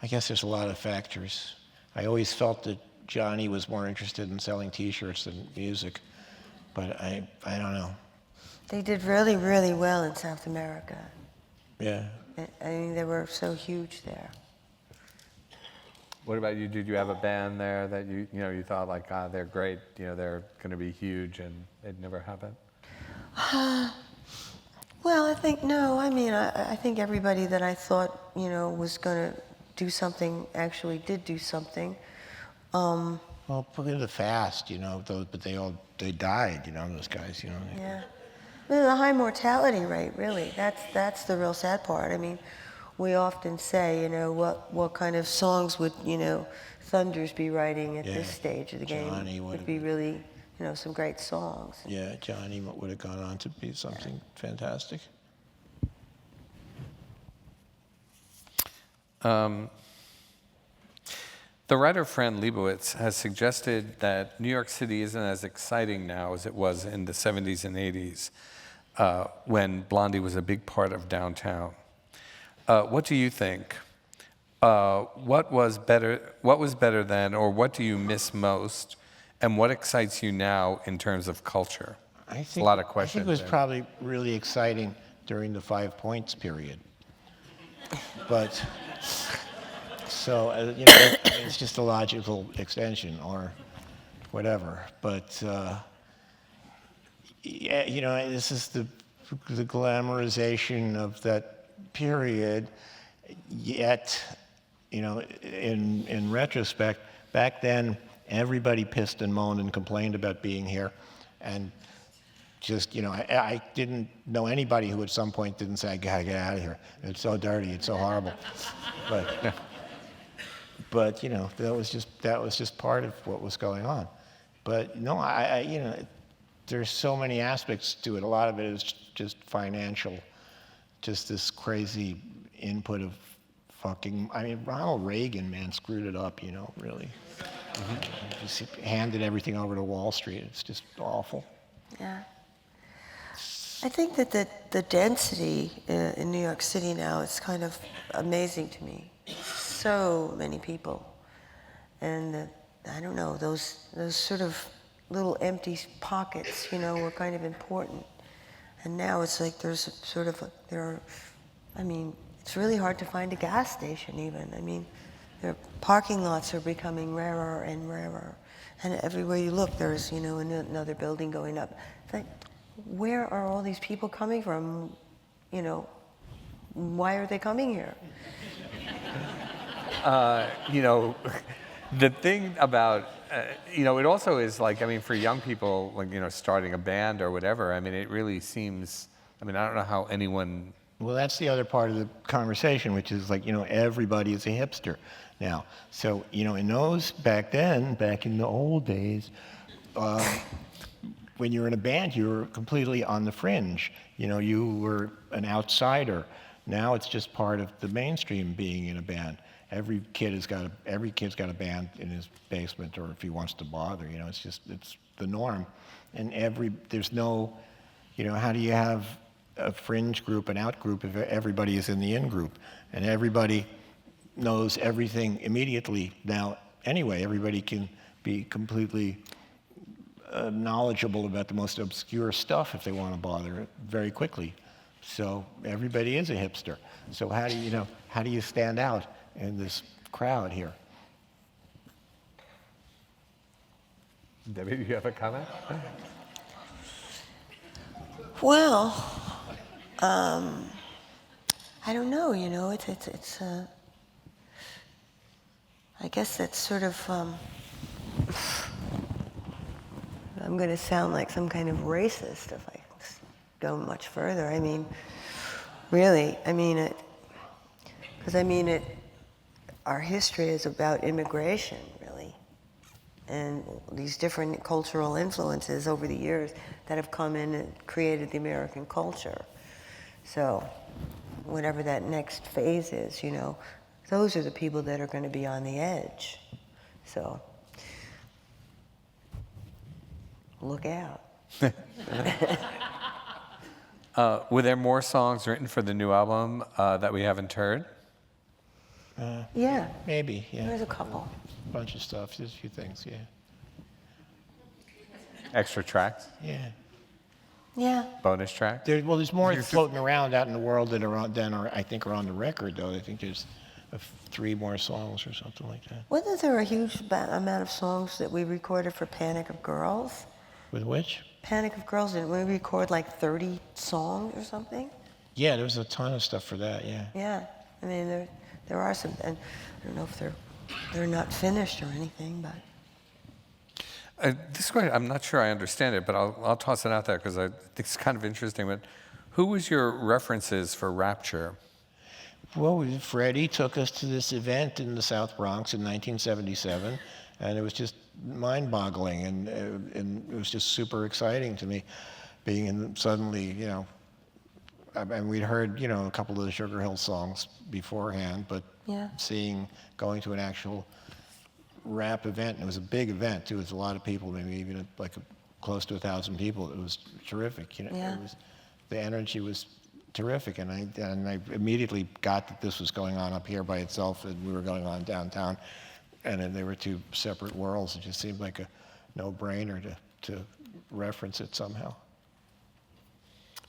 I guess there's a lot of factors. I always felt that Johnny was more interested in selling T-shirts than music, but I don't know. They did really, really well in South America. Yeah. I mean, they were so huge there. What about you? Did you have a band there that you thought like, they're great, they're going to be huge, and it never happened? Well, I think no. I mean, I think everybody that I thought was going to do something actually did do something. Well, look at the Fast, but they died, those guys, Yeah. Well, the high mortality rate, really. That's the real sad part. I mean, we often say, what kind of songs would, Thunders be writing at this stage of the Johnny game? Would be really, some great songs. Yeah, Johnny would have gone on to be something fantastic. The writer Fran Lebowitz has suggested that New York City isn't as exciting now as it was in the 70s and 80s when Blondie was a big part of downtown. What do you think? What was better then, or what do you miss most? And what excites you now in terms of culture? I think, a lot of questions. I think it was there. probably really exciting during the 5 Points period. But, so, it's just a logical extension or whatever. But, this is the glamorization of that period. Yet, in retrospect, back then, everybody pissed and moaned and complained about being here. And just, I didn't know anybody who at some point didn't say, I gotta get out of here. It's so dirty, it's so horrible. But that was just part of what was going on. But no, there's so many aspects to it. A lot of it is just financial, just this crazy input of Ronald Reagan, man, screwed it up, really. Mm-hmm. Just handed everything over to Wall Street. It's just awful. Yeah. I think that the density in New York City now is kind of amazing to me. So many people. And I don't know, those sort of little empty pockets, were kind of important. And now it's like it's really hard to find a gas station even. I mean, their parking lots are becoming rarer and rarer. And everywhere you look, there's, another building going up. It's like, where are all these people coming from? Why are they coming here? The thing about, it also is like, for young people, like, starting a band or whatever, it really seems, I don't know how anyone... Well, that's the other part of the conversation, which is like, everybody is a hipster now. So, in those, back in the old days, when you were in a band, you were completely on the fringe. You were an outsider. Now it's just part of the mainstream being in a band. Every kid's got a band in his basement, or if he wants to bother, it's the norm. And there's no, how do you have a fringe group, an out group, if everybody is in the in group? And everybody knows everything immediately now. Anyway, everybody can be completely knowledgeable about the most obscure stuff if they want to bother very quickly. So everybody is a hipster. So how do you stand out in this crowd here? Debbie, do you have a comment? Well, I don't know, it's I guess that's sort of, I'm going to sound like some kind of racist if I go much further. I mean, really, I mean it, because I mean it, our history is about immigration, really, and these different cultural influences over the years that have come in and created the American culture. So, whatever that next phase is, you know, those are the people that are going to be on the edge. So, look out. Were there more songs written for the new album that we haven't heard? Yeah, Maybe, yeah. there's a couple. A bunch of stuff, just a few things, yeah. Extra tracks? Yeah. Yeah. Bonus tracks? There's more floating around out in the world that I think are on the record, though. I think there's 3 more songs or something like that. Wasn't there a huge amount of songs that we recorded for Panic of Girls? With which? Panic of Girls, didn't we record like 30 songs or something? Yeah, there was a ton of stuff for that, yeah. Yeah, I mean, there are some, and I don't know if they're not finished or anything, but. This question, I'm not sure I understand it, but I'll toss it out there because I think it's kind of interesting. But who was your references for Rapture? Well, Freddie took us to this event in the South Bronx in 1977, and it was just mind-boggling, and it was just super exciting to me, being in suddenly, you know, and we'd heard, you know, a couple of the Sugar Hill songs beforehand, but Yeah. going to an actual rap event, and it was a big event too. It was a lot of people, maybe even like close to 1,000 people. It was terrific, you know. Yeah. The energy was terrific, and I immediately got that this was going on up here by itself, and we were going on downtown, and then they were 2 separate worlds. It just seemed like a no-brainer to reference it somehow.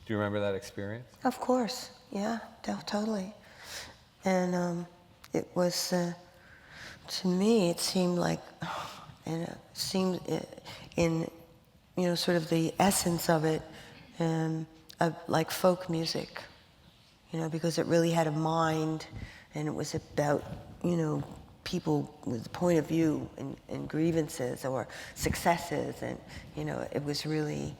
Do you remember that experience? Of course, yeah, totally. And it was, to me, it seemed like, and it seemed in, you know, sort of the essence of it, like folk music, you know, because it really had a mind, and it was about, you know, people with a point of view and grievances or successes, and, you know, it was really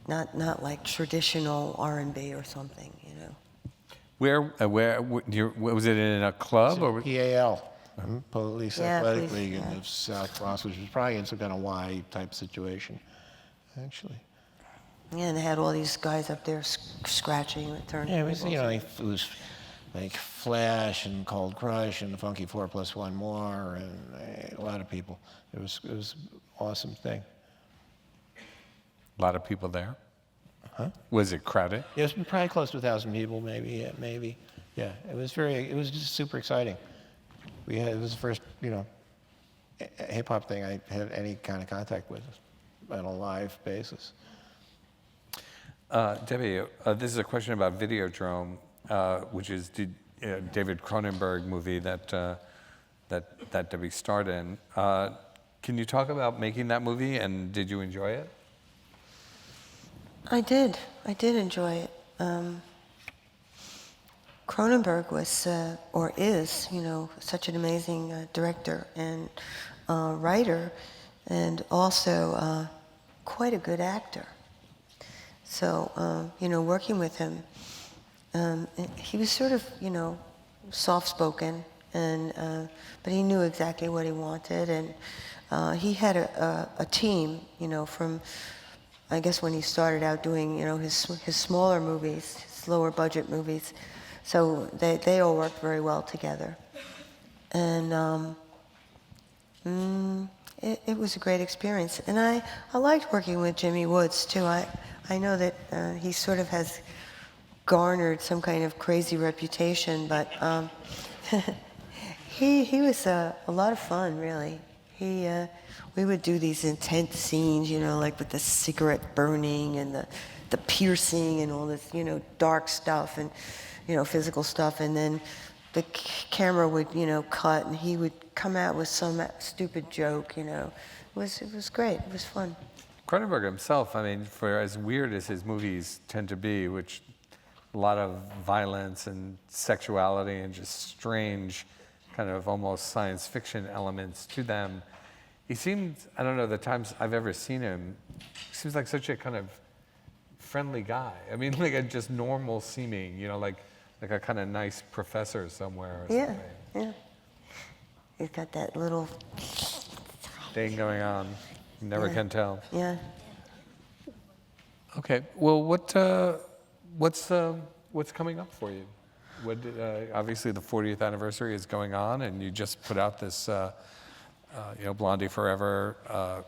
not like traditional R&B or something, you know. Where was it in a club or? PAL, Police Yeah, Athletic police, League in yeah. the South Bronx, which was probably in some kind of Y type situation, actually. Yeah, and they had all these guys up there scratching and turning. Yeah, it was, you know, it was like Flash and Cold Crush and the Funky 4+1 More and a lot of people. It was an awesome thing. A lot of people there? Huh? Was it crowded? It was probably close to 1,000 people, maybe. Yeah, maybe. Yeah, it was just super exciting. It was the first, you know, hip hop thing I had any kind of contact with on a live basis. Debbie, this is a question about Videodrome, which is David Cronenberg movie that Debbie starred in. Can you talk about making that movie, and did you enjoy it? I did enjoy it. Cronenberg was, or is, you know, such an amazing director and writer, and also quite a good actor. So, you know, working with him, he was sort of, you know, soft-spoken, and but he knew exactly what he wanted, and he had a team, you know, from, I guess when he started out doing, you know, his smaller movies, his lower budget movies, so they all worked very well together, and it was a great experience, and I liked working with Jimmy Woods too. I know that he sort of has garnered some kind of crazy reputation, but he was a lot of fun, really. We would do these intense scenes, you know, like with the cigarette burning and the piercing and all this, you know, dark stuff and, you know, physical stuff, and then the camera would, you know, cut, and he would come out with some stupid joke, you know. It was great. It was fun. Cronenberg himself, I mean, for as weird as his movies tend to be, which a lot of violence and sexuality and just strange kind of almost science fiction elements to them, He seems, I don't know, the times I've ever seen him, he seems like such a kind of friendly guy. I mean, like a just normal seeming, like a kind of nice professor somewhere or Yeah, something. yeah. He's got that little, Thing going on. You never can tell. yeah. Okay. Well, what's coming up for you? Obviously, the 40th anniversary is going on, and you just put out this, Blondie Forever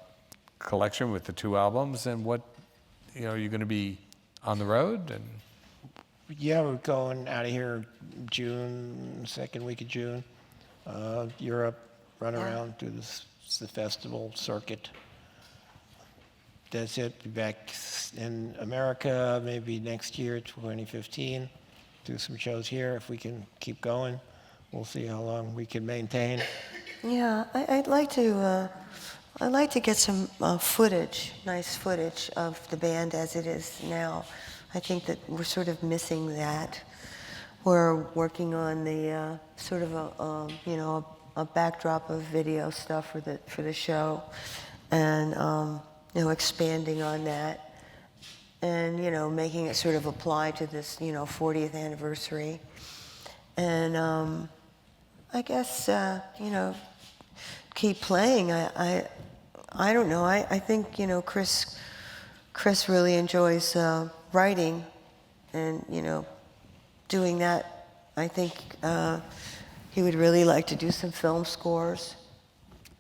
collection with the 2 albums. And what, are you going to be on the road? And Yeah, we're going out of here June, second week of June. Europe, run around, do the festival circuit. That's it. Be back in America maybe next year, 2015. Do some shows here if we can keep going. We'll see how long we can maintain. Yeah, I'd like to get some footage, nice footage of the band as it is now. I think that we're sort of missing that. We're working on the sort of a backdrop of video stuff for the show, and expanding on that, and making it sort of apply to this 40th anniversary, and I guess keep playing. I don't know. I think Chris really enjoys writing, and doing that. I think he would really like to do some film scores,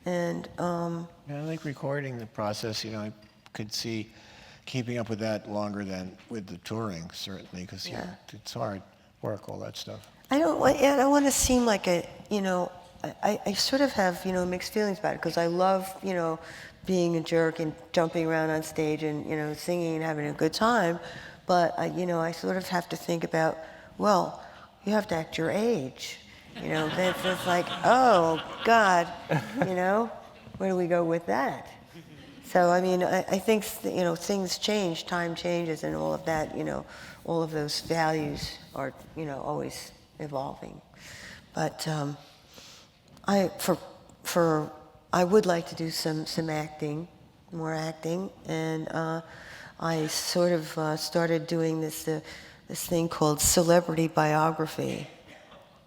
and Yeah, I think recording the process, I could see keeping up with that longer than with the touring, certainly, because it's hard work, all that stuff. I don't want to seem like I sort of have mixed feelings about it, because I love being a jerk and jumping around on stage and singing and having a good time, but I sort of have to think about, well, you have to act your age. That's like, oh God, where do we go with that? So I mean, I think things change, time changes, and all of that. All of those values are always evolving. But I would like to do some acting, more acting, and I sort of started doing this thing called celebrity biography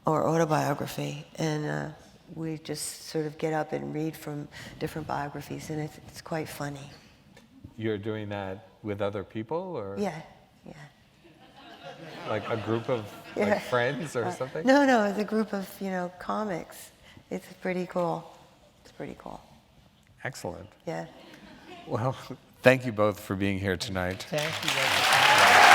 or autobiography, and we just sort of get up and read from different biographies, and it's quite funny. You're doing that with other people, or Yeah. like a group of like friends or something? No, it's a group of comics. It's pretty cool. excellent. Yeah. Well, thank you both for being here tonight. Thank you very much.